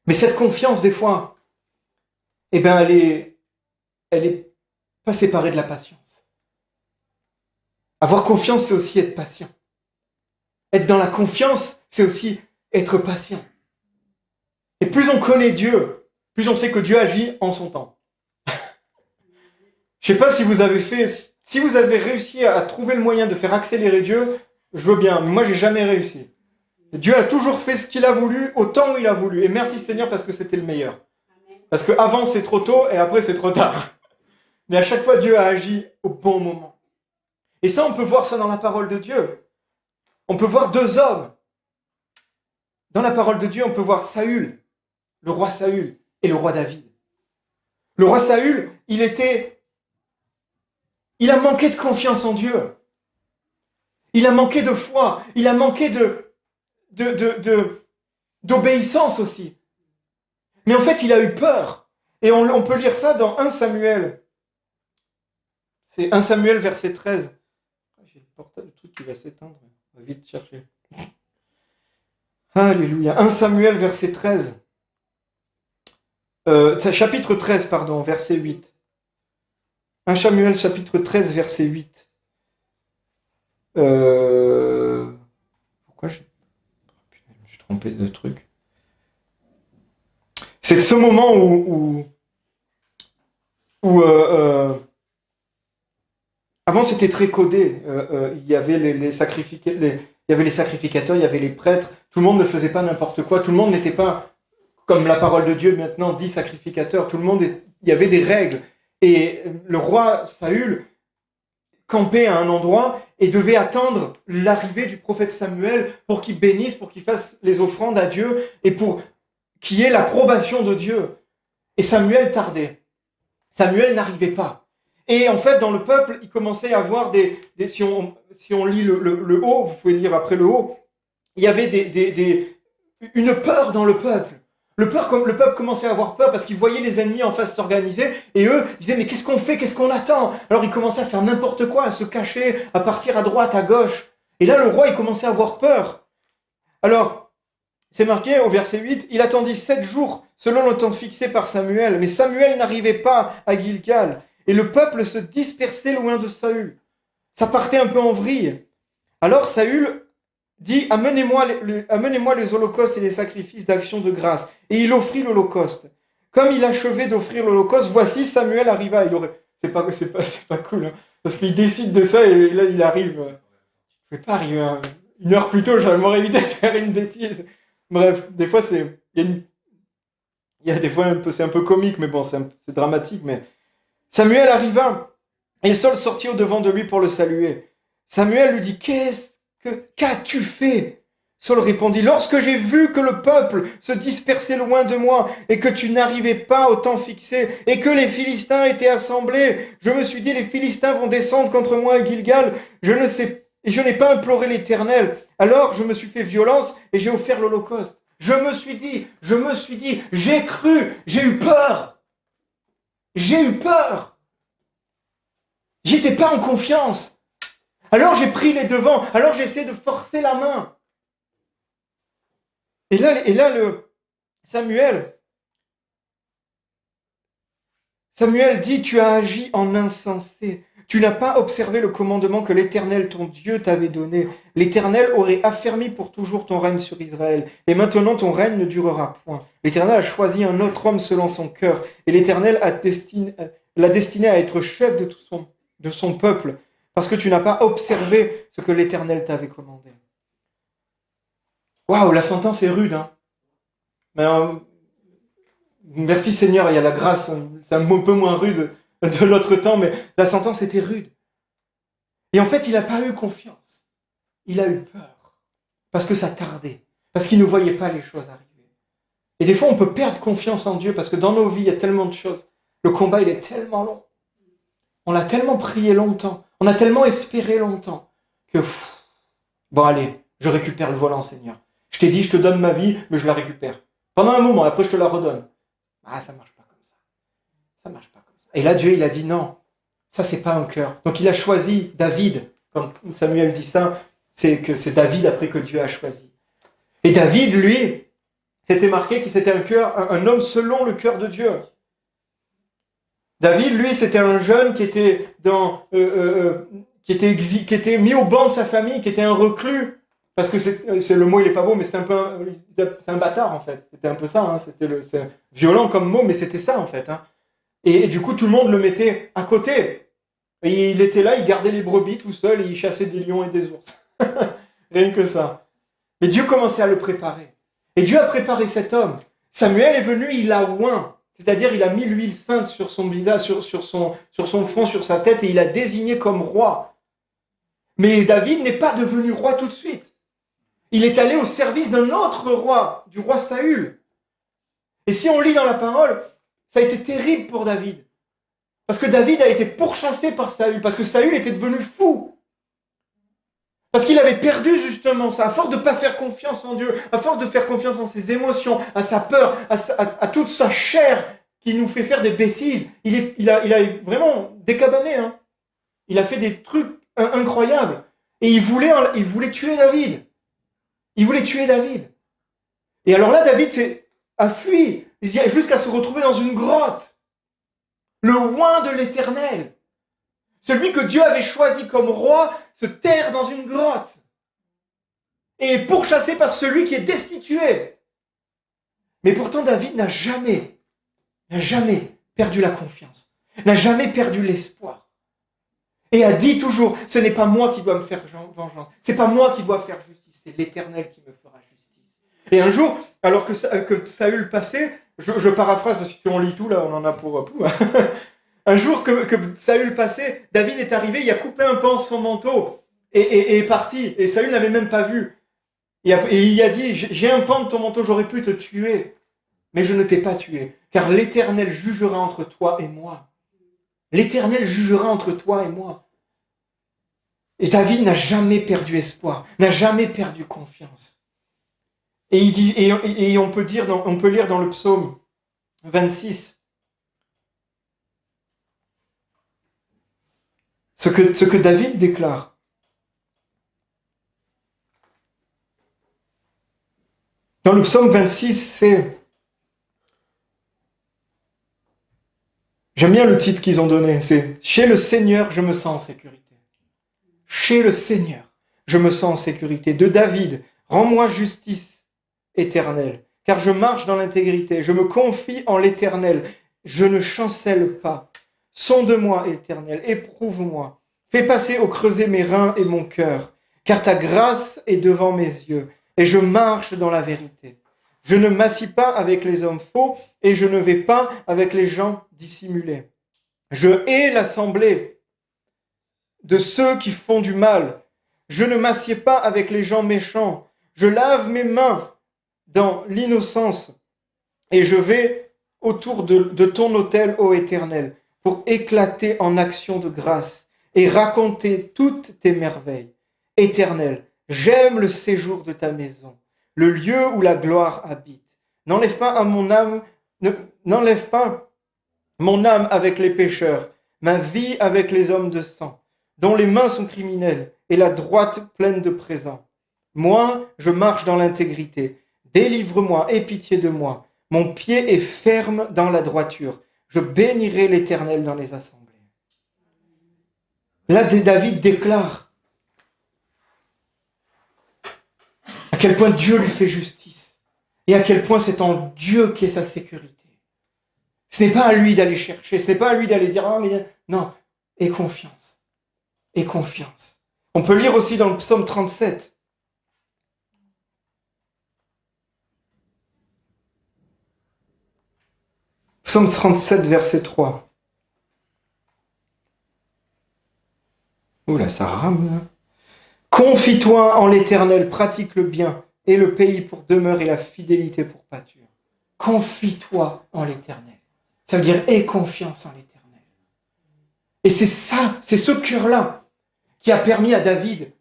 Mais cette confiance, des fois, elle est pas séparée de la patience. Avoir confiance, c'est aussi être patient. Être dans la confiance, c'est aussi être patient. Et plus on connaît Dieu, plus on sait que Dieu agit en son temps. Je sais pas si vous avez réussi à trouver le moyen de faire accélérer Dieu, je veux bien, mais moi j'ai jamais réussi. Dieu a toujours fait ce qu'il a voulu, au temps où il a voulu. Et merci Seigneur parce que c'était le meilleur. Parce qu'avant c'est trop tôt et après c'est trop tard. Mais à chaque fois Dieu a agi au bon moment. Et ça, on peut voir ça dans la parole de Dieu. On peut voir deux hommes. Dans la parole de Dieu, on peut voir Saül, le roi Saül, et le roi David. Le roi Saül, il a manqué de confiance en Dieu. Il a manqué de foi. Il a manqué d'obéissance aussi. Mais en fait, il a eu peur. Et on peut lire ça dans 1 Samuel. C'est 1 Samuel, verset 13. J'ai le portable, le truc qui va s'éteindre. On va vite chercher. Alléluia. 1 Samuel, verset 13. Chapitre 13, pardon, verset 8. 1 Samuel, chapitre 13, verset 8. Pourquoi je me suis trompé de truc. C'est ce moment où avant c'était très codé. Il y avait les sacrificateurs, il y avait les prêtres. Tout le monde ne faisait pas n'importe quoi. Tout le monde n'était pas, comme la parole de Dieu maintenant dit, sacrificateur. Il y avait des règles. Et le roi Saül campait à un endroit et devait attendre l'arrivée du prophète Samuel pour qu'il bénisse, pour qu'il fasse les offrandes à Dieu et pour qu'il y ait l'approbation de Dieu. Et Samuel tardait. Samuel n'arrivait pas. Et en fait, dans le peuple, il commençait à avoir si on lit le haut, vous pouvez lire après le haut, il y avait une peur dans le peuple. Le peuple commençait à avoir peur parce qu'ils voyaient les ennemis en face s'organiser et eux disaient mais qu'est-ce qu'on fait, qu'est-ce qu'on attend? Alors ils commençaient à faire n'importe quoi, à se cacher, à partir à droite, à gauche. Et là le roi il commençait à avoir peur. Alors c'est marqué au verset 8, il attendit 7 jours selon le temps fixé par Samuel, mais Samuel n'arrivait pas à Gilgal et le peuple se dispersait loin de Saül. Ça partait un peu en vrille. Alors Saül dit amenez-moi les holocaustes et les sacrifices d'action de grâce. Et il offrit l'holocauste. Comme il achevait d'offrir l'holocauste, voici Samuel arriva. C'est pas cool, hein, parce qu'il décide de ça et là il arrive. Je ne vais pas arriver une heure plus tôt, j'aurais m'aurais évité de faire une bêtise. Bref, des fois il y a des fois c'est un peu comique, mais bon, c'est dramatique. Mais Samuel arriva et Saul sortit au devant de lui pour le saluer. Samuel lui dit qu'as-tu fait? Saul répondit, lorsque j'ai vu que le peuple se dispersait loin de moi et que tu n'arrivais pas au temps fixé et que les Philistins étaient assemblés, je me suis dit, les Philistins vont descendre contre moi à Gilgal, et je n'ai pas imploré l'Éternel. Alors je me suis fait violence et j'ai offert l'holocauste. Je me suis dit, j'ai cru, j'ai eu peur. J'étais pas en confiance. Alors j'ai pris les devants, alors j'essaie de forcer la main. Et là Samuel dit, tu as agi en insensé, Tu n'as pas observé le commandement que l'Éternel, ton Dieu, t'avait donné. L'Éternel aurait affermi pour toujours ton règne sur Israël. Et maintenant, ton règne ne durera point. L'Éternel a choisi un autre homme selon son cœur. Et l'Éternel l'a destiné à être chef de son peuple, parce que tu n'as pas observé ce que l'Éternel t'avait commandé. Waouh, la sentence est rude, hein. Mais, merci Seigneur, il y a la grâce, c'est un peu moins rude de l'autre temps, mais la sentence était rude. Et en fait, il n'a pas eu confiance. Il a eu peur. Parce que ça tardait. Parce qu'il ne voyait pas les choses arriver. Et des fois, on peut perdre confiance en Dieu parce que dans nos vies, il y a tellement de choses. Le combat, il est tellement long. On l'a tellement prié longtemps. On a tellement espéré longtemps que, bon allez, je récupère le volant, Seigneur. Je t'ai dit, je te donne ma vie, mais je la récupère. Pendant un moment, après je te la redonne. Ah, ça marche pas comme ça. Ça marche pas comme ça. Et là, Dieu, il a dit non. Ça, c'est pas un cœur. Donc, il a choisi David. Quand Samuel dit ça, c'est que c'est David après que Dieu a choisi. Et David, lui, c'était marqué qu'il c'était un homme selon le cœur de Dieu. David, lui, c'était un jeune qui était qui était mis au banc de sa famille, qui était un reclus. Parce que c'est le mot, il est pas beau, mais c'est un bâtard en fait. C'était un peu ça. Hein. C'est violent comme mot, mais c'était ça en fait. Hein. Et du coup, tout le monde le mettait à côté. Et il était là, il gardait les brebis tout seul et il chassait des lions et des ours. Rien que ça. Mais Dieu commençait à le préparer. Et Dieu a préparé cet homme. Samuel est venu, il l'a oint. C'est-à-dire, il a mis l'huile sainte sur son visage, sur son front, sur sa tête, et il l'a désigné comme roi. Mais David n'est pas devenu roi tout de suite. Il est allé au service d'un autre roi, du roi Saül. Et si on lit dans la parole, ça a été terrible pour David. Parce que David a été pourchassé par Saül, parce que Saül était devenu fou. Parce qu'il avait perdu justement ça, à force de ne pas faire confiance en Dieu, à force de faire confiance en ses émotions, à sa peur, à toute sa chair qui nous fait faire des bêtises. Il a vraiment décabané. Hein. Il a fait des trucs incroyables. Et il voulait tuer David. Il voulait tuer David. Et alors là, David a fui jusqu'à se retrouver dans une grotte. Le oint de l'Éternel. Celui que Dieu avait choisi comme roi se terre dans une grotte et est pourchassé par celui qui est destitué. Mais pourtant, David n'a jamais perdu la confiance, n'a jamais perdu l'espoir. Et a dit toujours, ce n'est pas moi qui dois me faire vengeance, c'est pas moi qui dois faire justice, c'est l'Éternel qui me fera justice. Et un jour, alors que Saül passait, je paraphrase parce que si on lit tout, là, on en a pour tout. Un jour que Saül passait, David est arrivé, il a coupé un pan de son manteau et est parti. Et Saül n'avait même pas vu. Et il a dit, j'ai un pan de ton manteau, j'aurais pu te tuer, mais je ne t'ai pas tué, car l'Éternel jugera entre toi et moi. L'Éternel jugera entre toi et moi. Et David n'a jamais perdu espoir, n'a jamais perdu confiance. Et il dit, et on peut lire dans le psaume 26, ce que David déclare. Dans le psaume 26, c'est... J'aime bien le titre qu'ils ont donné, c'est « Chez le Seigneur, je me sens en sécurité ». Chez le Seigneur, je me sens en sécurité. De David, rends-moi justice éternelle, car je marche dans l'intégrité, je me confie en l'Éternel, je ne chancelle pas. Sonde-moi, Éternel, éprouve-moi. Fais passer au creuset mes reins et mon cœur, car ta grâce est devant mes yeux, et je marche dans la vérité. Je ne m'assis pas avec les hommes faux, et je ne vais pas avec les gens dissimulés. Je hais l'assemblée de ceux qui font du mal. Je ne m'assieds pas avec les gens méchants. Je lave mes mains dans l'innocence, et je vais autour de ton autel, ô Éternel, pour éclater en action de grâce et raconter toutes tes merveilles. Éternel, j'aime le séjour de ta maison, le lieu où la gloire habite. N'enlève pas mon âme avec les pécheurs, ma vie avec les hommes de sang, dont les mains sont criminelles et la droite pleine de présents. Moi, je marche dans l'intégrité. Délivre-moi, aie pitié de moi. Mon pied est ferme dans la droiture. Je bénirai l'Éternel dans les assemblées. Là, David déclare à quel point Dieu lui fait justice et à quel point c'est en Dieu qu'est sa sécurité. Ce n'est pas à lui d'aller chercher, ce n'est pas à lui d'aller dire « Ah, mais non, aie confiance, aie confiance ». On peut lire aussi dans le psaume 37. Psaume 37, verset 3. Oula, ça rame là. Confie-toi en l'Éternel, pratique le bien et le pays pour demeure et la fidélité pour pâture. Confie-toi en l'Éternel. Ça veut dire aie confiance en l'Éternel. Et c'est ça, c'est ce cœur-là qui a permis à David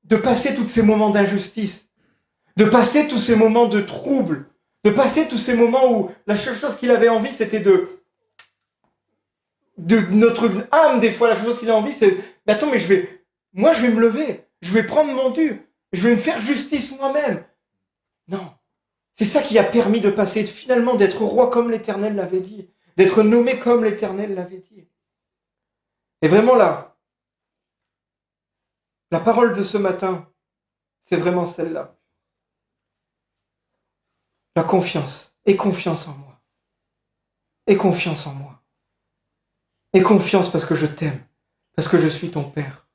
de passer tous ces moments d'injustice, de passer tous ces moments de trouble, de passer tous ces moments où la seule chose qu'il avait envie, c'était de notre âme, des fois, la chose qu'il a envie, c'est « Attends, mais je vais me lever, je vais prendre mon dû, je vais me faire justice moi-même. » Non. C'est ça qui a permis de passer, finalement, d'être roi comme l'Éternel l'avait dit, d'être nommé comme l'Éternel l'avait dit. Et vraiment là, la parole de ce matin, c'est vraiment celle-là. La confiance. Aie confiance en moi. Aie confiance en moi. Aie confiance parce que je t'aime, parce que je suis ton Père.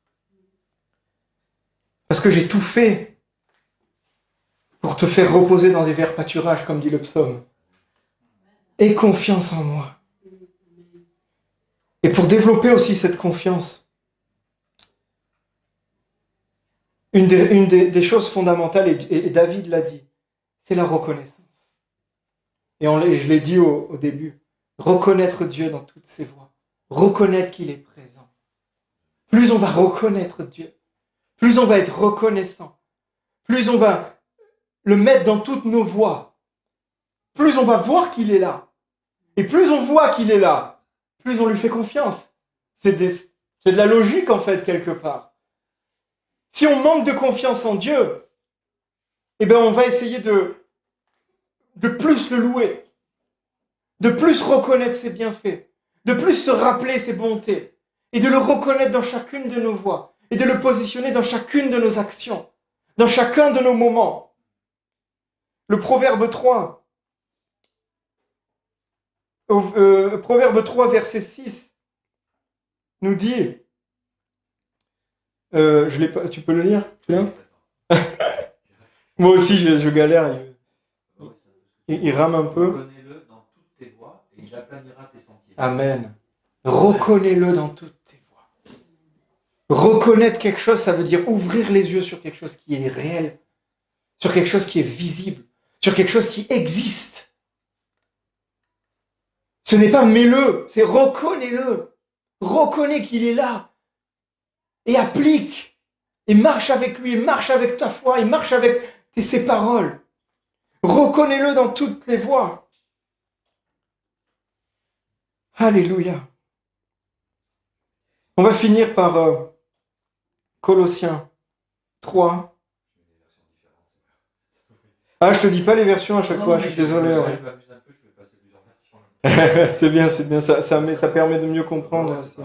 Parce que j'ai tout fait pour te faire reposer dans des verts pâturages, comme dit le psaume. Aie confiance en moi. Et pour développer aussi cette confiance, une des choses fondamentales, et David l'a dit, c'est la reconnaissance. Et je l'ai dit au début, reconnaître Dieu dans toutes ses voies. Reconnaître qu'il est présent. Plus on va reconnaître Dieu, plus on va être reconnaissant, plus on va le mettre dans toutes nos voies, plus on va voir qu'il est là. Et plus on voit qu'il est là, plus on lui fait confiance. C'est de la logique en fait, quelque part. Si on manque de confiance en Dieu, eh bien on va essayer de plus le louer, de plus reconnaître ses bienfaits, de plus se rappeler ses bontés, et de le reconnaître dans chacune de nos voies, et de le positionner dans chacune de nos actions, dans chacun de nos moments. Le Proverbe 3, Proverbe 3, verset 6, nous dit, je l'ai pas, tu peux le lire? Moi aussi, je galère, il rame un peu. Reconnais-le dans toutes tes voies et il aplanira tes sentiers. Amen. Reconnais-le dans toutes tes voies. Reconnaître quelque chose, ça veut dire ouvrir les yeux sur quelque chose qui est réel, sur quelque chose qui est visible, sur quelque chose qui existe. Ce n'est pas mets-le, c'est reconnais-le. Reconnais qu'il est là. Et applique. Et marche avec lui, et marche avec ta foi, et marche avec ses paroles. Reconnais-le dans toutes les voies. Alléluia. On va finir par Colossiens 3. Ah, je te dis pas les versions à chaque fois, je suis désolé. Ouais. Je m'amuse un peu, je vais passer plusieurs versions. C'est bien, ça permet de mieux comprendre aussi.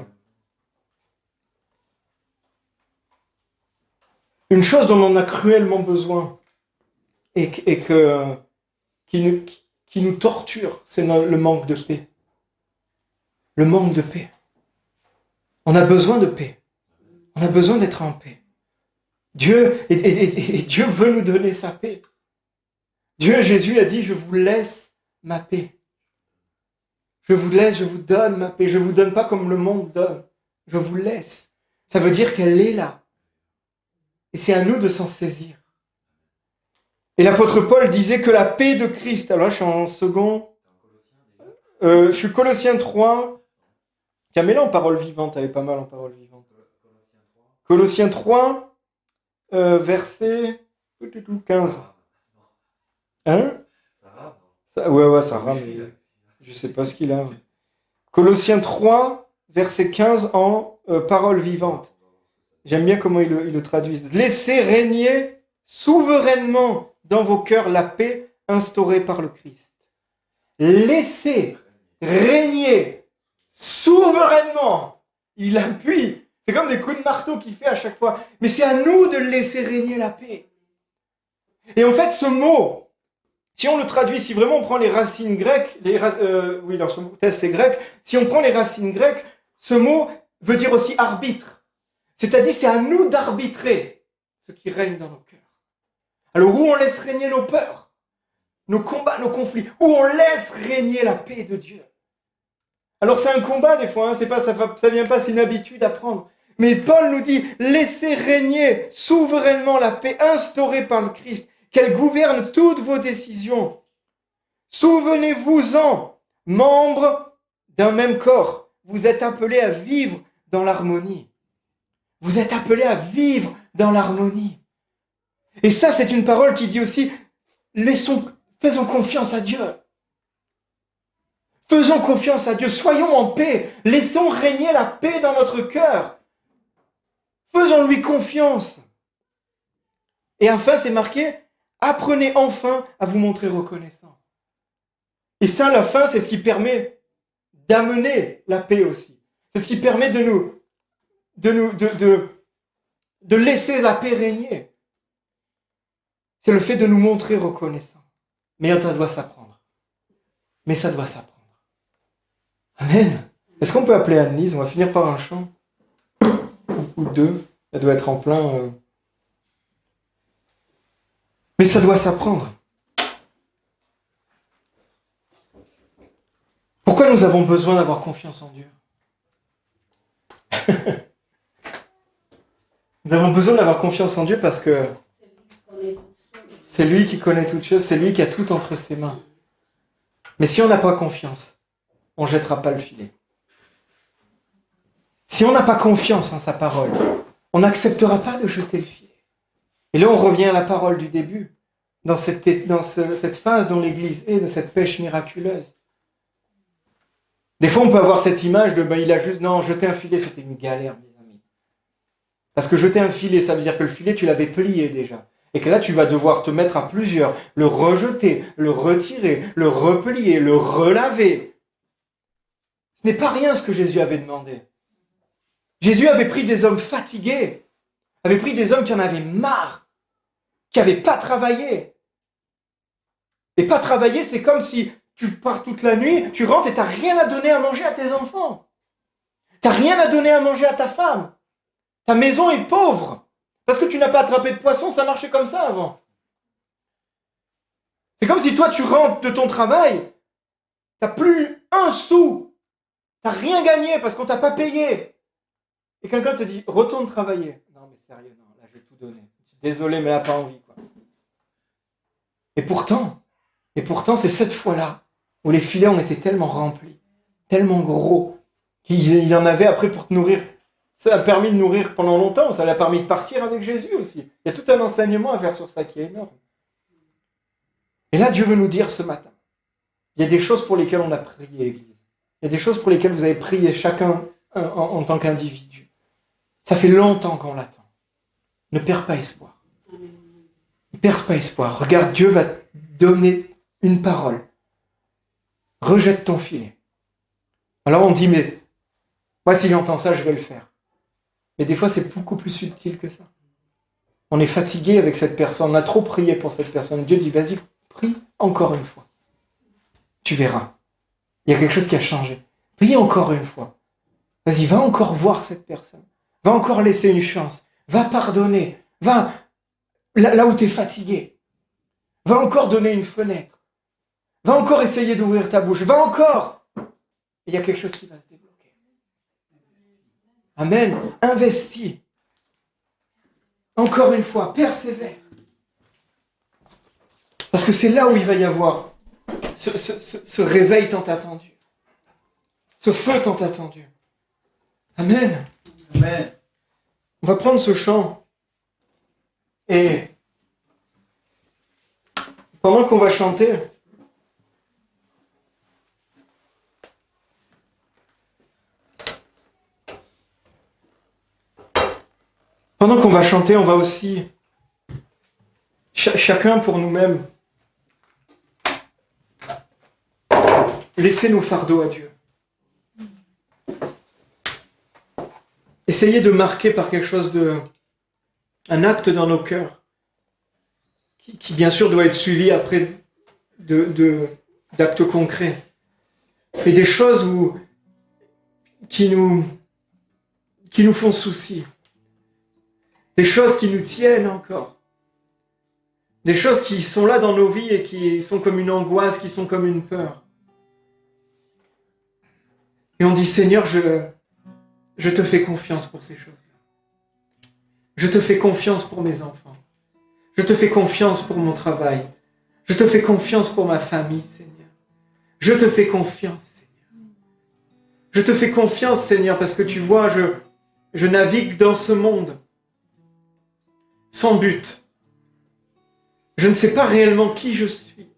Une chose dont on a cruellement besoin et qui nous torture, c'est le manque de paix. Le manque de paix. On a besoin de paix. On a besoin d'être en paix. Dieu, et Dieu veut nous donner sa paix. Dieu, Jésus a dit, je vous laisse ma paix. Je vous laisse, je vous donne ma paix. Je ne vous donne pas comme le monde donne. Je vous laisse. Ça veut dire qu'elle est là. Et c'est à nous de s'en saisir. Et l'apôtre Paul disait que la paix de Christ, alors là je suis en second, je suis Colossiens 3, Caméla en parole vivante, elle est pas mal en parole vivante. Colossiens 3, verset 15. Hein? Ouais, ça rame. Je sais pas ce qu'il a. Colossiens 3, verset 15 en parole vivante. J'aime bien comment ils le traduisent. Laissez régner souverainement dans vos cœurs la paix instaurée par le Christ. Laissez régner souverainement. Il appuie. C'est comme des coups de marteau qu'il fait à chaque fois. Mais c'est à nous de laisser régner la paix. Et en fait, ce mot, si on le traduit, si vraiment on prend les racines grecques, oui, dans ce test c'est grec, si on prend les racines grecques, ce mot veut dire aussi arbitre. C'est-à-dire, c'est à nous d'arbitrer ce qui règne dans nos cœurs. Alors, où on laisse régner nos peurs, nos combats, nos conflits, où on laisse régner la paix de Dieu. Alors, c'est un combat des fois, hein, c'est pas, ça vient pas, c'est une habitude à prendre. Mais Paul nous dit, laissez régner souverainement la paix instaurée par le Christ, qu'elle gouverne toutes vos décisions. Souvenez-vous-en, membres d'un même corps, vous êtes appelés à vivre dans l'harmonie. Vous êtes appelés à vivre dans l'harmonie. Et ça, c'est une parole qui dit aussi, faisons confiance à Dieu. Faisons confiance à Dieu, soyons en paix, laissons régner la paix dans notre cœur. Faisons-lui confiance. Et enfin, c'est marqué, apprenez enfin à vous montrer reconnaissant. Et ça, la fin, c'est ce qui permet d'amener la paix aussi. C'est ce qui permet de laisser la paix régner. C'est le fait de nous montrer reconnaissants. Mais ça doit s'apprendre. Mais ça doit s'apprendre. Amen. Est-ce qu'on peut appeler Anne-Lise? On va finir par un chant. Ou deux. Elle doit être en plein. Mais ça doit s'apprendre. Pourquoi nous avons besoin d'avoir confiance en Dieu? Nous avons besoin d'avoir confiance en Dieu parce que c'est lui qui connaît toutes choses, c'est lui qui a tout entre ses mains. Mais si on n'a pas confiance, on ne jettera pas le filet. Si on n'a pas confiance en sa parole, on n'acceptera pas de jeter le filet. Et là, on revient à la parole du début, dans cette phase dont l'Église est, de cette pêche miraculeuse. Des fois, on peut avoir cette image de, il a juste, non, jeter un filet, c'était une galère, mes amis. Parce que jeter un filet, ça veut dire que le filet, tu l'avais plié déjà. Et que là, tu vas devoir te mettre à plusieurs, le rejeter, le retirer, le replier, le relaver. Ce n'est pas rien ce que Jésus avait demandé. Jésus avait pris des hommes fatigués, avait pris des hommes qui en avaient marre, qui n'avaient pas travaillé. Et pas travailler, c'est comme si tu pars toute la nuit, tu rentres et tu n'as rien à donner à manger à tes enfants. Tu n'as rien à donner à manger à ta femme. Ta maison est pauvre. Parce que tu n'as pas attrapé de poisson, ça marchait comme ça avant. C'est comme si toi, tu rentres de ton travail, tu n'as plus un sou. Tu n'as rien gagné parce qu'on ne t'a pas payé. Et quelqu'un te dit, retourne travailler. Non, mais sérieux, non, là, je vais tout donner. Désolé, mais là, pas envie, quoi. Et pourtant, c'est cette fois-là où les filets ont été tellement remplis, tellement gros, qu'il y en avait après pour te nourrir. Ça a permis de nourrir pendant longtemps, ça l'a permis de partir avec Jésus aussi. Il y a tout un enseignement à faire sur ça qui est énorme. Et là, Dieu veut nous dire ce matin, il y a des choses pour lesquelles on a prié, Église. Il y a des choses pour lesquelles vous avez prié chacun en tant qu'individu. Ça fait longtemps qu'on l'attend. Ne perds pas espoir. Ne perds pas espoir. Regarde, Dieu va te donner une parole. Rejette ton filet. Alors on dit, mais moi si j'entends ça, je vais le faire. Mais des fois, c'est beaucoup plus subtil que ça. On est fatigué avec cette personne, on a trop prié pour cette personne. Dieu dit, vas-y, prie encore une fois. Tu verras. Il y a quelque chose qui a changé. Prie encore une fois. Vas-y, va encore voir cette personne. Va encore laisser une chance. Va pardonner. Va là où tu es fatigué. Va encore donner une fenêtre. Va encore essayer d'ouvrir ta bouche. Va encore. Il y a quelque chose qui va se débloquer. Amen. Investis. Encore une fois, persévère. Parce que c'est là où il va y avoir ce réveil tant attendu. Ce feu tant attendu. Amen. Amen. On va prendre ce chant. Et pendant qu'on va chanter, on va aussi, chacun pour nous-mêmes, laisser nos fardeaux à Dieu. essayer de marquer par quelque chose un acte dans nos cœurs, qui bien sûr doit être suivi après d'actes concrets. Et des choses qui nous font souci. Des choses qui nous tiennent encore. Des choses qui sont là dans nos vies et qui sont comme une angoisse, qui sont comme une peur. Et on dit, Seigneur, je te fais confiance pour ces choses-là. Je te fais confiance pour mes enfants. Je te fais confiance pour mon travail. Je te fais confiance pour ma famille, Seigneur. Je te fais confiance, Seigneur. Je te fais confiance, Seigneur, parce que tu vois, je navigue dans ce monde sans but. Je ne sais pas réellement qui je suis.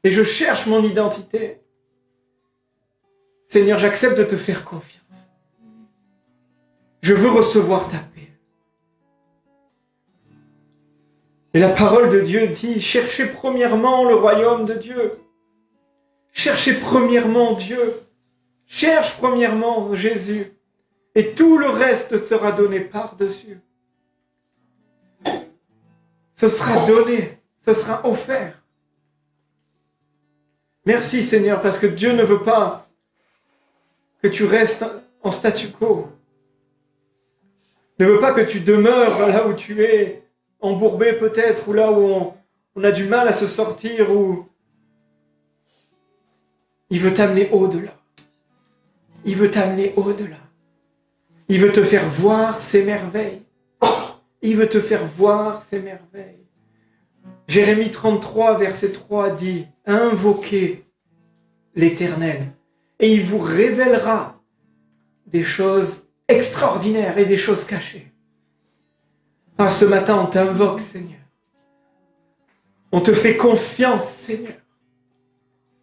Et je cherche mon identité. Seigneur, j'accepte de te faire confiance. Je veux recevoir ta paix. Et la parole de Dieu dit, cherchez premièrement le royaume de Dieu. Cherchez premièrement Dieu. Cherche premièrement Jésus. Et tout le reste te sera donné par-dessus. Ce sera donné. Ce sera offert. Merci Seigneur, parce que Dieu ne veut pas que tu restes en statu quo. Ne veut pas que tu demeures là où tu es, embourbé peut-être, ou là où on a du mal à se sortir, ou il veut t'amener au-delà. Il veut t'amener au-delà. Il veut te faire voir ses merveilles. Il veut te faire voir ses merveilles. Jérémie 33, verset 3 dit, « Invoquez l'Éternel, et il vous révélera des choses extraordinaires et des choses cachées. » Ah, ce matin, on t'invoque, Seigneur. On te fait confiance, Seigneur,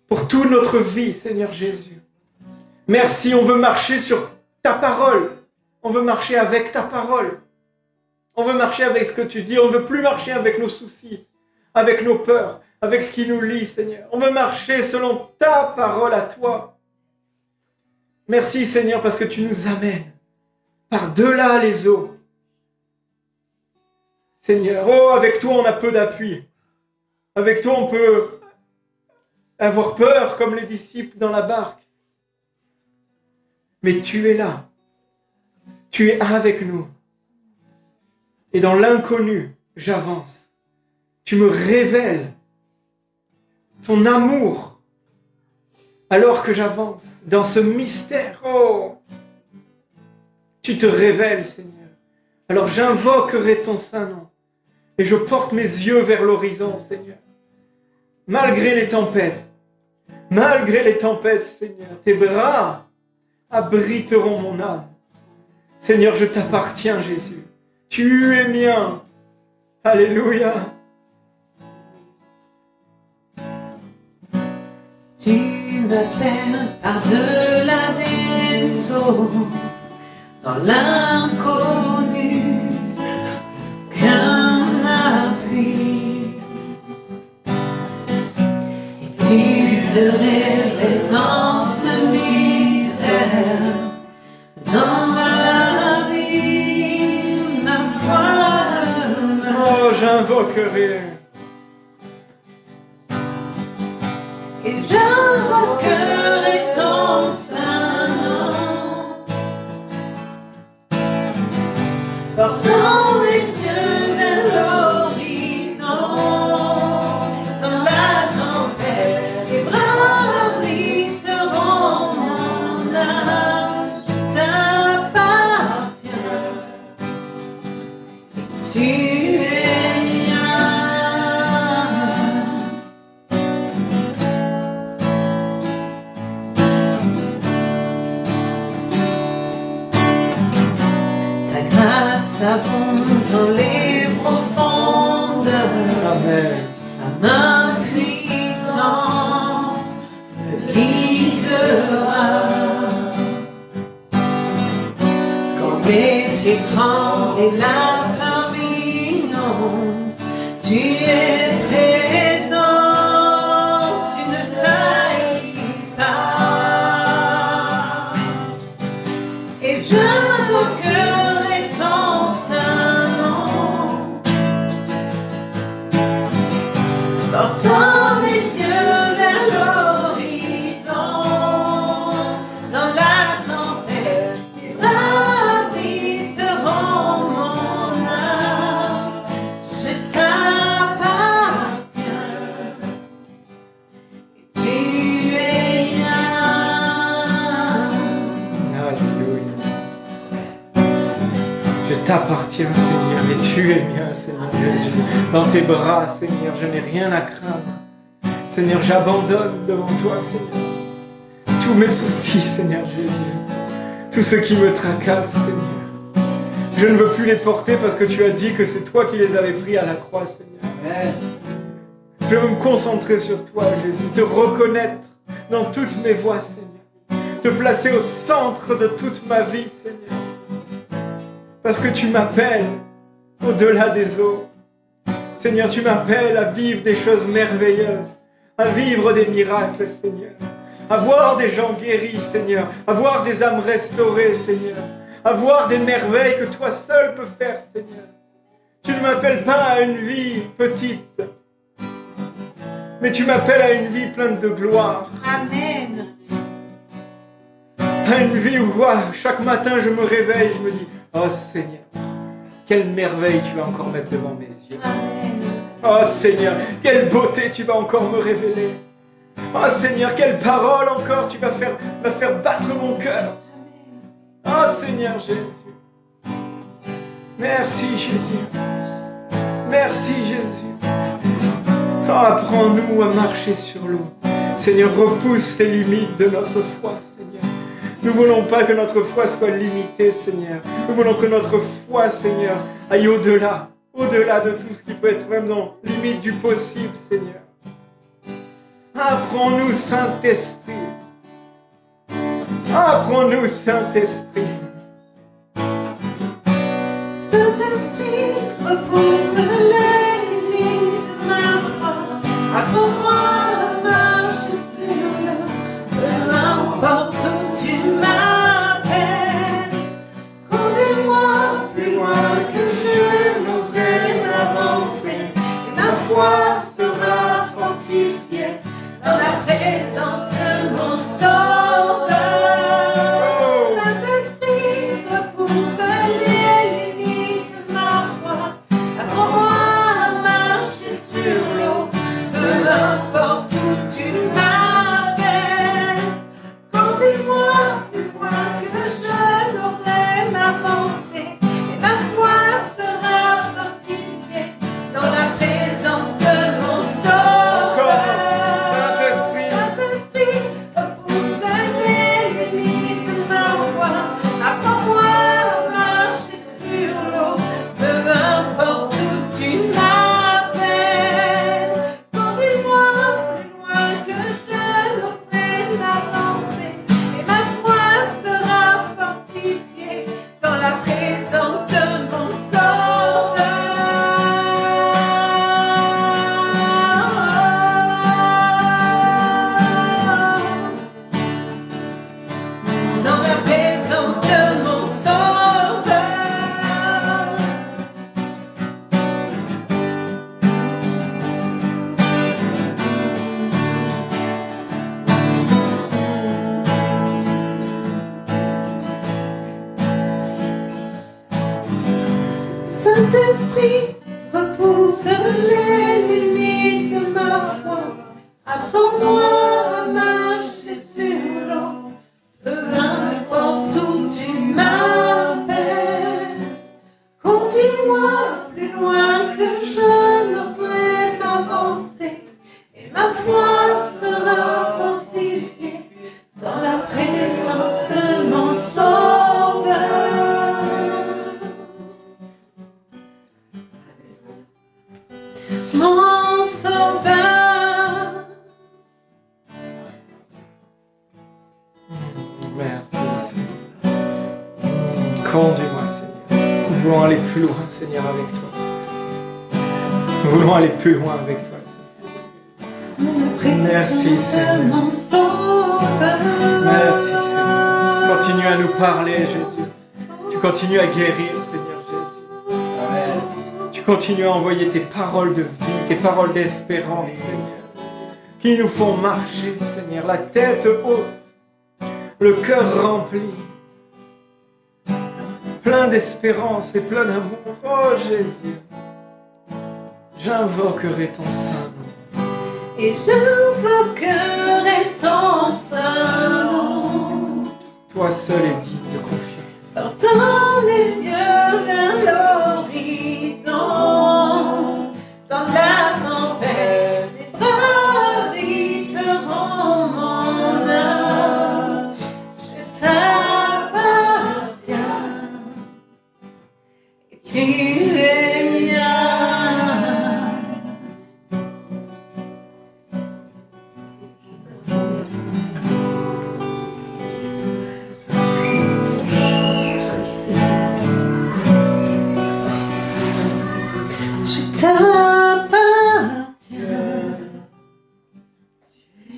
pour toute notre vie, Seigneur Jésus. Merci, on veut marcher sur ta parole. On veut marcher avec ta parole. On veut marcher avec ce que tu dis. On ne veut plus marcher avec nos soucis, avec nos peurs, avec ce qui nous lie, Seigneur. On veut marcher selon ta parole à toi. Merci, Seigneur, parce que tu nous amènes par-delà les eaux. Seigneur, oh, avec toi, on a peu d'appui. Avec toi, on peut avoir peur comme les disciples dans la barque. Mais tu es là. Tu es avec nous. Et dans l'inconnu, j'avance. Tu me révèles ton amour alors que j'avance dans ce mystère. Oh, tu te révèles, Seigneur. Alors j'invoquerai ton saint nom et je porte mes yeux vers l'horizon, Seigneur. Malgré les tempêtes, Seigneur, tes bras abriteront mon âme. Seigneur, je t'appartiens, Jésus. Tu es mien. Alléluia. Tu m'appelles par-delà des eaux, dans l'inconnu, qu'un appui. Et tu te révèles dans ce mystère, dans ma vie, ma foi demeure. Oh, j'invoquerai. Et j'invoquerai ton saint nom, portant mes yeux vers l'horizon. Dans la tempête, tes bras abriteront mon âme. Je t'appartiens, et tu es mien. S'abonde dans les profondeurs. Amen. Sa main puissante me guidera. Quand mes pieds tremblent et la peur m'inonde, tu es présent, tu ne faillis pas. et j'invoquerai ton saint nom. Portant mes yeux vers l'horizon, dans la tempête, tes bras abriteront mon âme. Je t'appartiens, et tu es mien. Alléluia. Je t'appartiens, Seigneur, et tu es mien, Seigneur Jésus. Dans tes bras, Seigneur, je n'ai rien à craindre. Seigneur, j'abandonne devant toi, Seigneur. Tous mes soucis, Seigneur Jésus. Tout ce qui me tracasse, Seigneur. Je ne veux plus les porter parce que tu as dit que c'est toi qui les avais pris à la croix, Seigneur. Je veux me concentrer sur toi, Jésus. Te reconnaître dans toutes mes voies, Seigneur. Te placer au centre de toute ma vie, Seigneur. Parce que tu m'appelles au-delà des eaux. Seigneur, tu m'appelles à vivre des choses merveilleuses, à vivre des miracles, Seigneur, à voir des gens guéris, Seigneur, à voir des âmes restaurées, Seigneur, à voir des merveilles que toi seul peux faire, Seigneur. Tu ne m'appelles pas à une vie petite, mais tu m'appelles à une vie pleine de gloire. Amen. À une vie où chaque matin je me réveille, je me dis, oh Seigneur, quelle merveille tu vas encore mettre devant mes yeux. Amen. Oh Seigneur, quelle beauté tu vas encore me révéler. Oh Seigneur, quelle parole encore tu vas faire battre mon cœur. Oh Seigneur Jésus. Merci Jésus. Merci Jésus. Oh, apprends-nous à marcher sur l'eau. Seigneur, repousse les limites de notre foi, Seigneur. Nous ne voulons pas que notre foi soit limitée, Seigneur. Nous voulons que notre foi, Seigneur, aille au-delà de tout ce qui peut être même dans la limite du possible, Seigneur. Apprends-nous, Saint-Esprit. Apprends-nous, Saint-Esprit. Saint-Esprit, repousse les limites de ma foi. Apprends-moi à marcher sur l'eau. Peu importe où tu m'appelles. Conduis-moi plus loin que je n'oserais m'avancer. Et ma foi sera fortifiée dans la présence de mon Sauveur. Saint-Esprit, repousse les limites de ma foi. Apprends-moi à marcher sur l'eau. Peu importe où tu m'appelles. Conduis-moi plus loin que je n'oserais m'avancer. Et ma foi sera fortifiée dans la présence de mon Sauveur. Saint-Esprit. Saint-Esprit, repousse les limites de ma foi. Apprends-moi à marcher sur l'eau. Peu importe où tu m'appelles. Conduis-moi plus loin que je n'oserais m'avancer. Et ma foi sera fortifiée dans la présence de mon Sauveur. Dans la présence de mon Sauveur. Saint-Esprit, repousse les limites de ma foi. Apprends-moi à marcher sur l'eau. Peu importe où tu m'appelles. Conduis-moi plus loin que je n'oserais m'avancer. Et ma foi sera fortifiée dans la présence de mon Sauveur. Mon Sauveur. Merci, Seigneur. Conduis-moi, Seigneur. Nous voulons aller plus loin, Seigneur, avec toi. Nous voulons aller plus loin avec toi, Seigneur. Merci, Seigneur. Mon Sauveur. Merci, Seigneur. Quand continues à nous parler, Jésus. Tu continues à guérir, Seigneur Jésus. Amen. Tu continues à envoyer tes paroles de vie, tes paroles d'espérance, Seigneur, qui nous font marcher, Seigneur, la tête haute, le cœur rempli, plein d'espérance et plein d'amour. Oh Jésus, j'invoquerai ton Saint-Nom. Et j'invoquerai ton Saint-Nom. Toi seul est digne de confiance. Portant les yeux vers l'horizon, dans la tempête, tes bras habiteront mon âme. Je t'appartiens et tu es mien. T'appartiens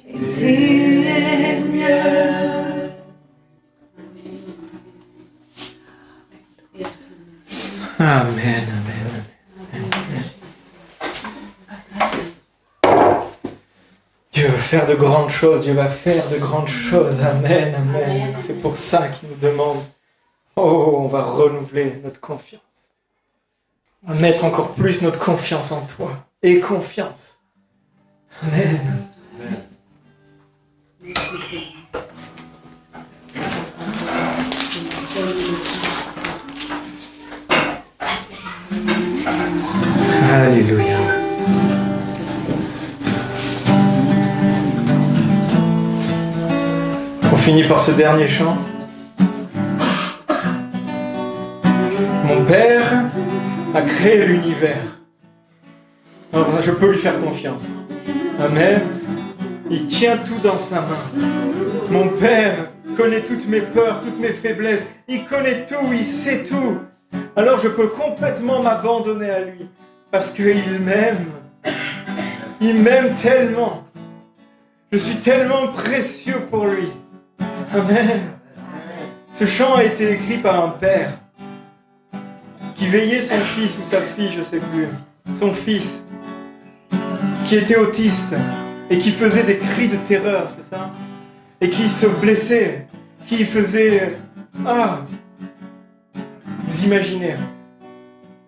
et tu es mien. Amen, amen. Dieu va faire de grandes choses, Dieu va faire de grandes choses. Amen, amen. C'est pour ça qu'il nous demande, oh, on va renouveler notre confiance. On va mettre encore plus notre confiance en toi. Et confiance. Amen. Alléluia. On finit par ce dernier chant. Mon Père a créé l'univers. Alors je peux lui faire confiance. Amen. Il tient tout dans sa main. Mon Père connaît toutes mes peurs, toutes mes faiblesses. Il connaît tout, il sait tout. Alors je peux complètement m'abandonner à lui. Parce qu'il m'aime. Il m'aime tellement. Je suis tellement précieux pour lui. Amen. Ce chant a été écrit par un père qui veillait son fils ou sa fille, je ne sais plus, son fils, qui était autiste et qui faisait des cris de terreur, c'est ça? Et qui se blessait, qui faisait... Ah, vous imaginez.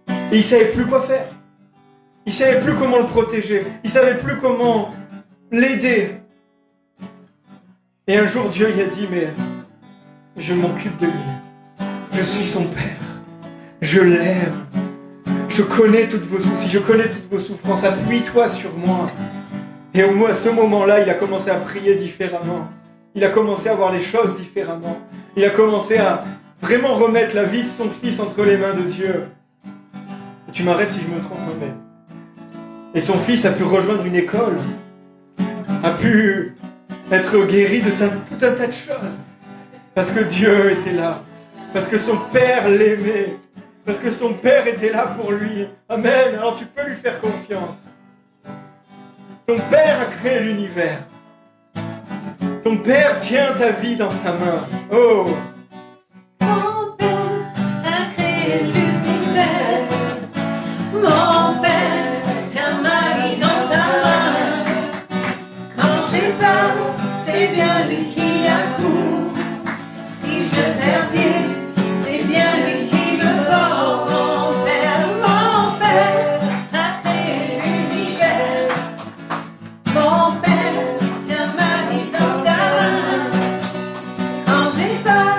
Et il ne savait plus quoi faire. Il ne savait plus comment le protéger. Il ne savait plus comment l'aider. Et un jour, Dieu lui a dit, mais je m'occupe de lui. Je suis son père. Je l'aime. Je connais toutes vos soucis, je connais toutes vos souffrances. Appuie-toi sur moi. Et à ce moment-là, il a commencé à prier différemment. Il a commencé à voir les choses différemment. Il a commencé à vraiment remettre la vie de son fils entre les mains de Dieu. Et tu m'arrêtes si je me trompe, mais... Et son fils a pu rejoindre une école. A pu être guéri de tout un tas de choses. Parce que Dieu était là. Parce que son père l'aimait. Parce que son père était là pour lui. Amen. Alors tu peux lui faire confiance. Ton père a créé l'univers. Ton père tient ta vie dans sa main. Oh. Mon père a créé l'univers. Mon père tient ma vie dans sa main. Quand j'ai peur, c'est bien lui qui accourt. Si je perds pied, c'est bien lui qui me porte. Mon père a créé l'univers. Mon père tient ma vie dans sa main. Quand j'ai peur,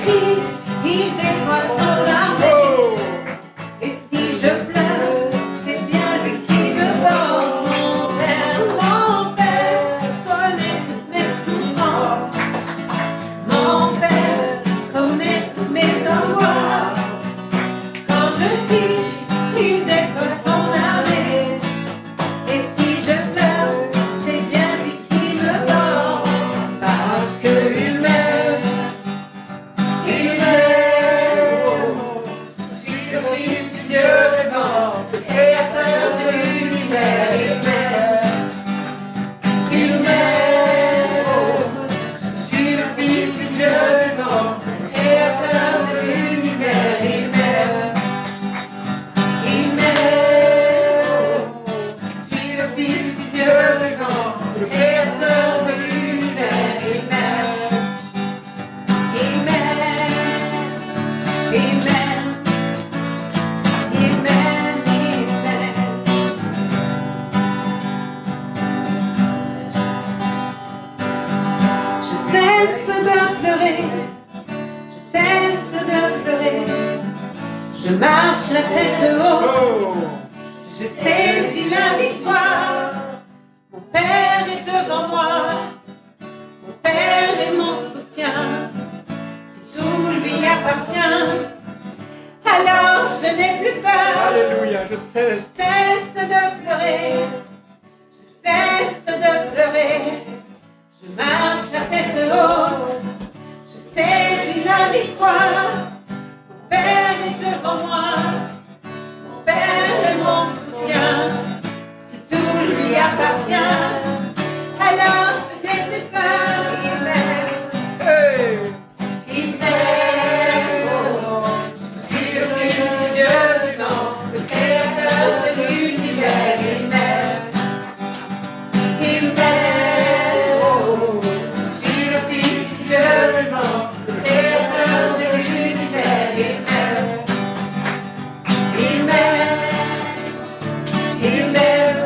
crie, il déploie son armée. Oh. Et si je pleure, c'est bien lui qui me porte. Mon Père connaît toutes mes souffrances. Mon Père connaît toutes mes angoisses. Quand je crie, il déploie son armée. Et si je pleure, c'est bien lui qui me porte. Parce qu'il m'aime, il m'aime. Je suis le fils du Dieu vivant, le créateur de l'univers. Il m'aime. Je suis le fils du Dieu vivant, le créateur de l'univers. Il m'aime. Il m'aime. Je suis le fils du Dieu vivant, le créateur de l'univers. Il m'aime. Il m'aime. Il m'aime. Il m'aime. Il m'aime. Je cesse de pleurer. Je cesse de pleurer. Je marche la tête haute. Oh. Je saisis la victoire. Mon Père est devant moi. Mon Père est mon soutien. Si tout lui appartient, alors je n'ai plus peur. Alléluia, je Je cesse. cesse de pleurer. Je cesse de pleurer. Je marche la tête haute. Je saisis la victoire. Mon Père est devant moi. Mon Père est mon soutien. Si tout lui appartient, alors je n'ai plus peur. Il m'aime. Hey. Il m'aime. Je suis le fils du Dieu vivant, le créateur de l'univers. Il m'aime. Il m'aime. Je suis le fils du Dieu vivant, le créateur de l'univers. Il m'aime. Il m'aime. Il m'aime.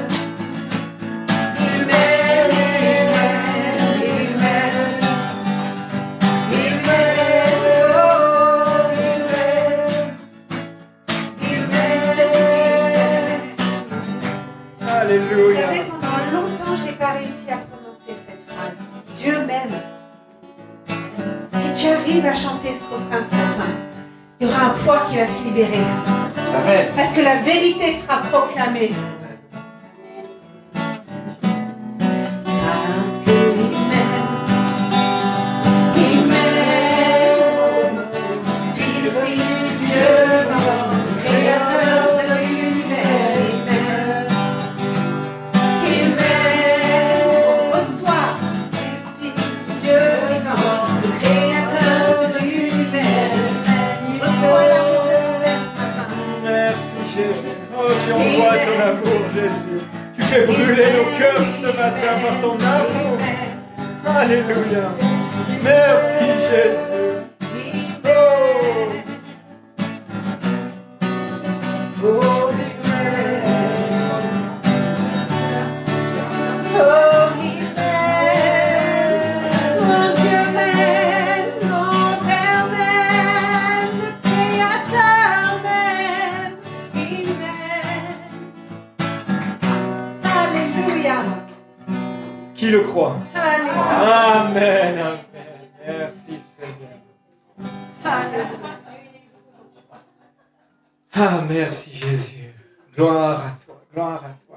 Il m'aime. Il m'aime. Il m'aime. Oh, il m'aime. Il m'aime. Vous Alléluia. savez, pendant longtemps, j'ai pas réussi à prononcer cette phrase. Dieu m'aime. Si tu arrives à chanter ce refrain ce matin, il y aura un poids qui va se libérer. Amen. Parce que la vérité sera proclamée. Parce qu'il m'aime. Il m'aime. Je suis le fils du Dieu vivant, le créateur de l'univers. Il m'aime. Il m'aime. Reçois le fils du Dieu vivant, le créateur de l'univers. Reçois l'amour de ton Père ce matin. Merci Jésus. Oh, tu envoies ton amour, Jésus. Tu fais brûler nos cœurs ce matin par ton amour. Alléluia. Merci Jésus. Oh. Oh, il m'aime. Oh, il m'aime. Mon Dieu m'aime, mon Père m'aime, le Créateur m'aime. Il m'aime. Alléluia. Qui le croit? Alléluia. Amen. Amen. Merci Seigneur. Alléluia. Ah, merci Jésus. Gloire à toi. Gloire à toi.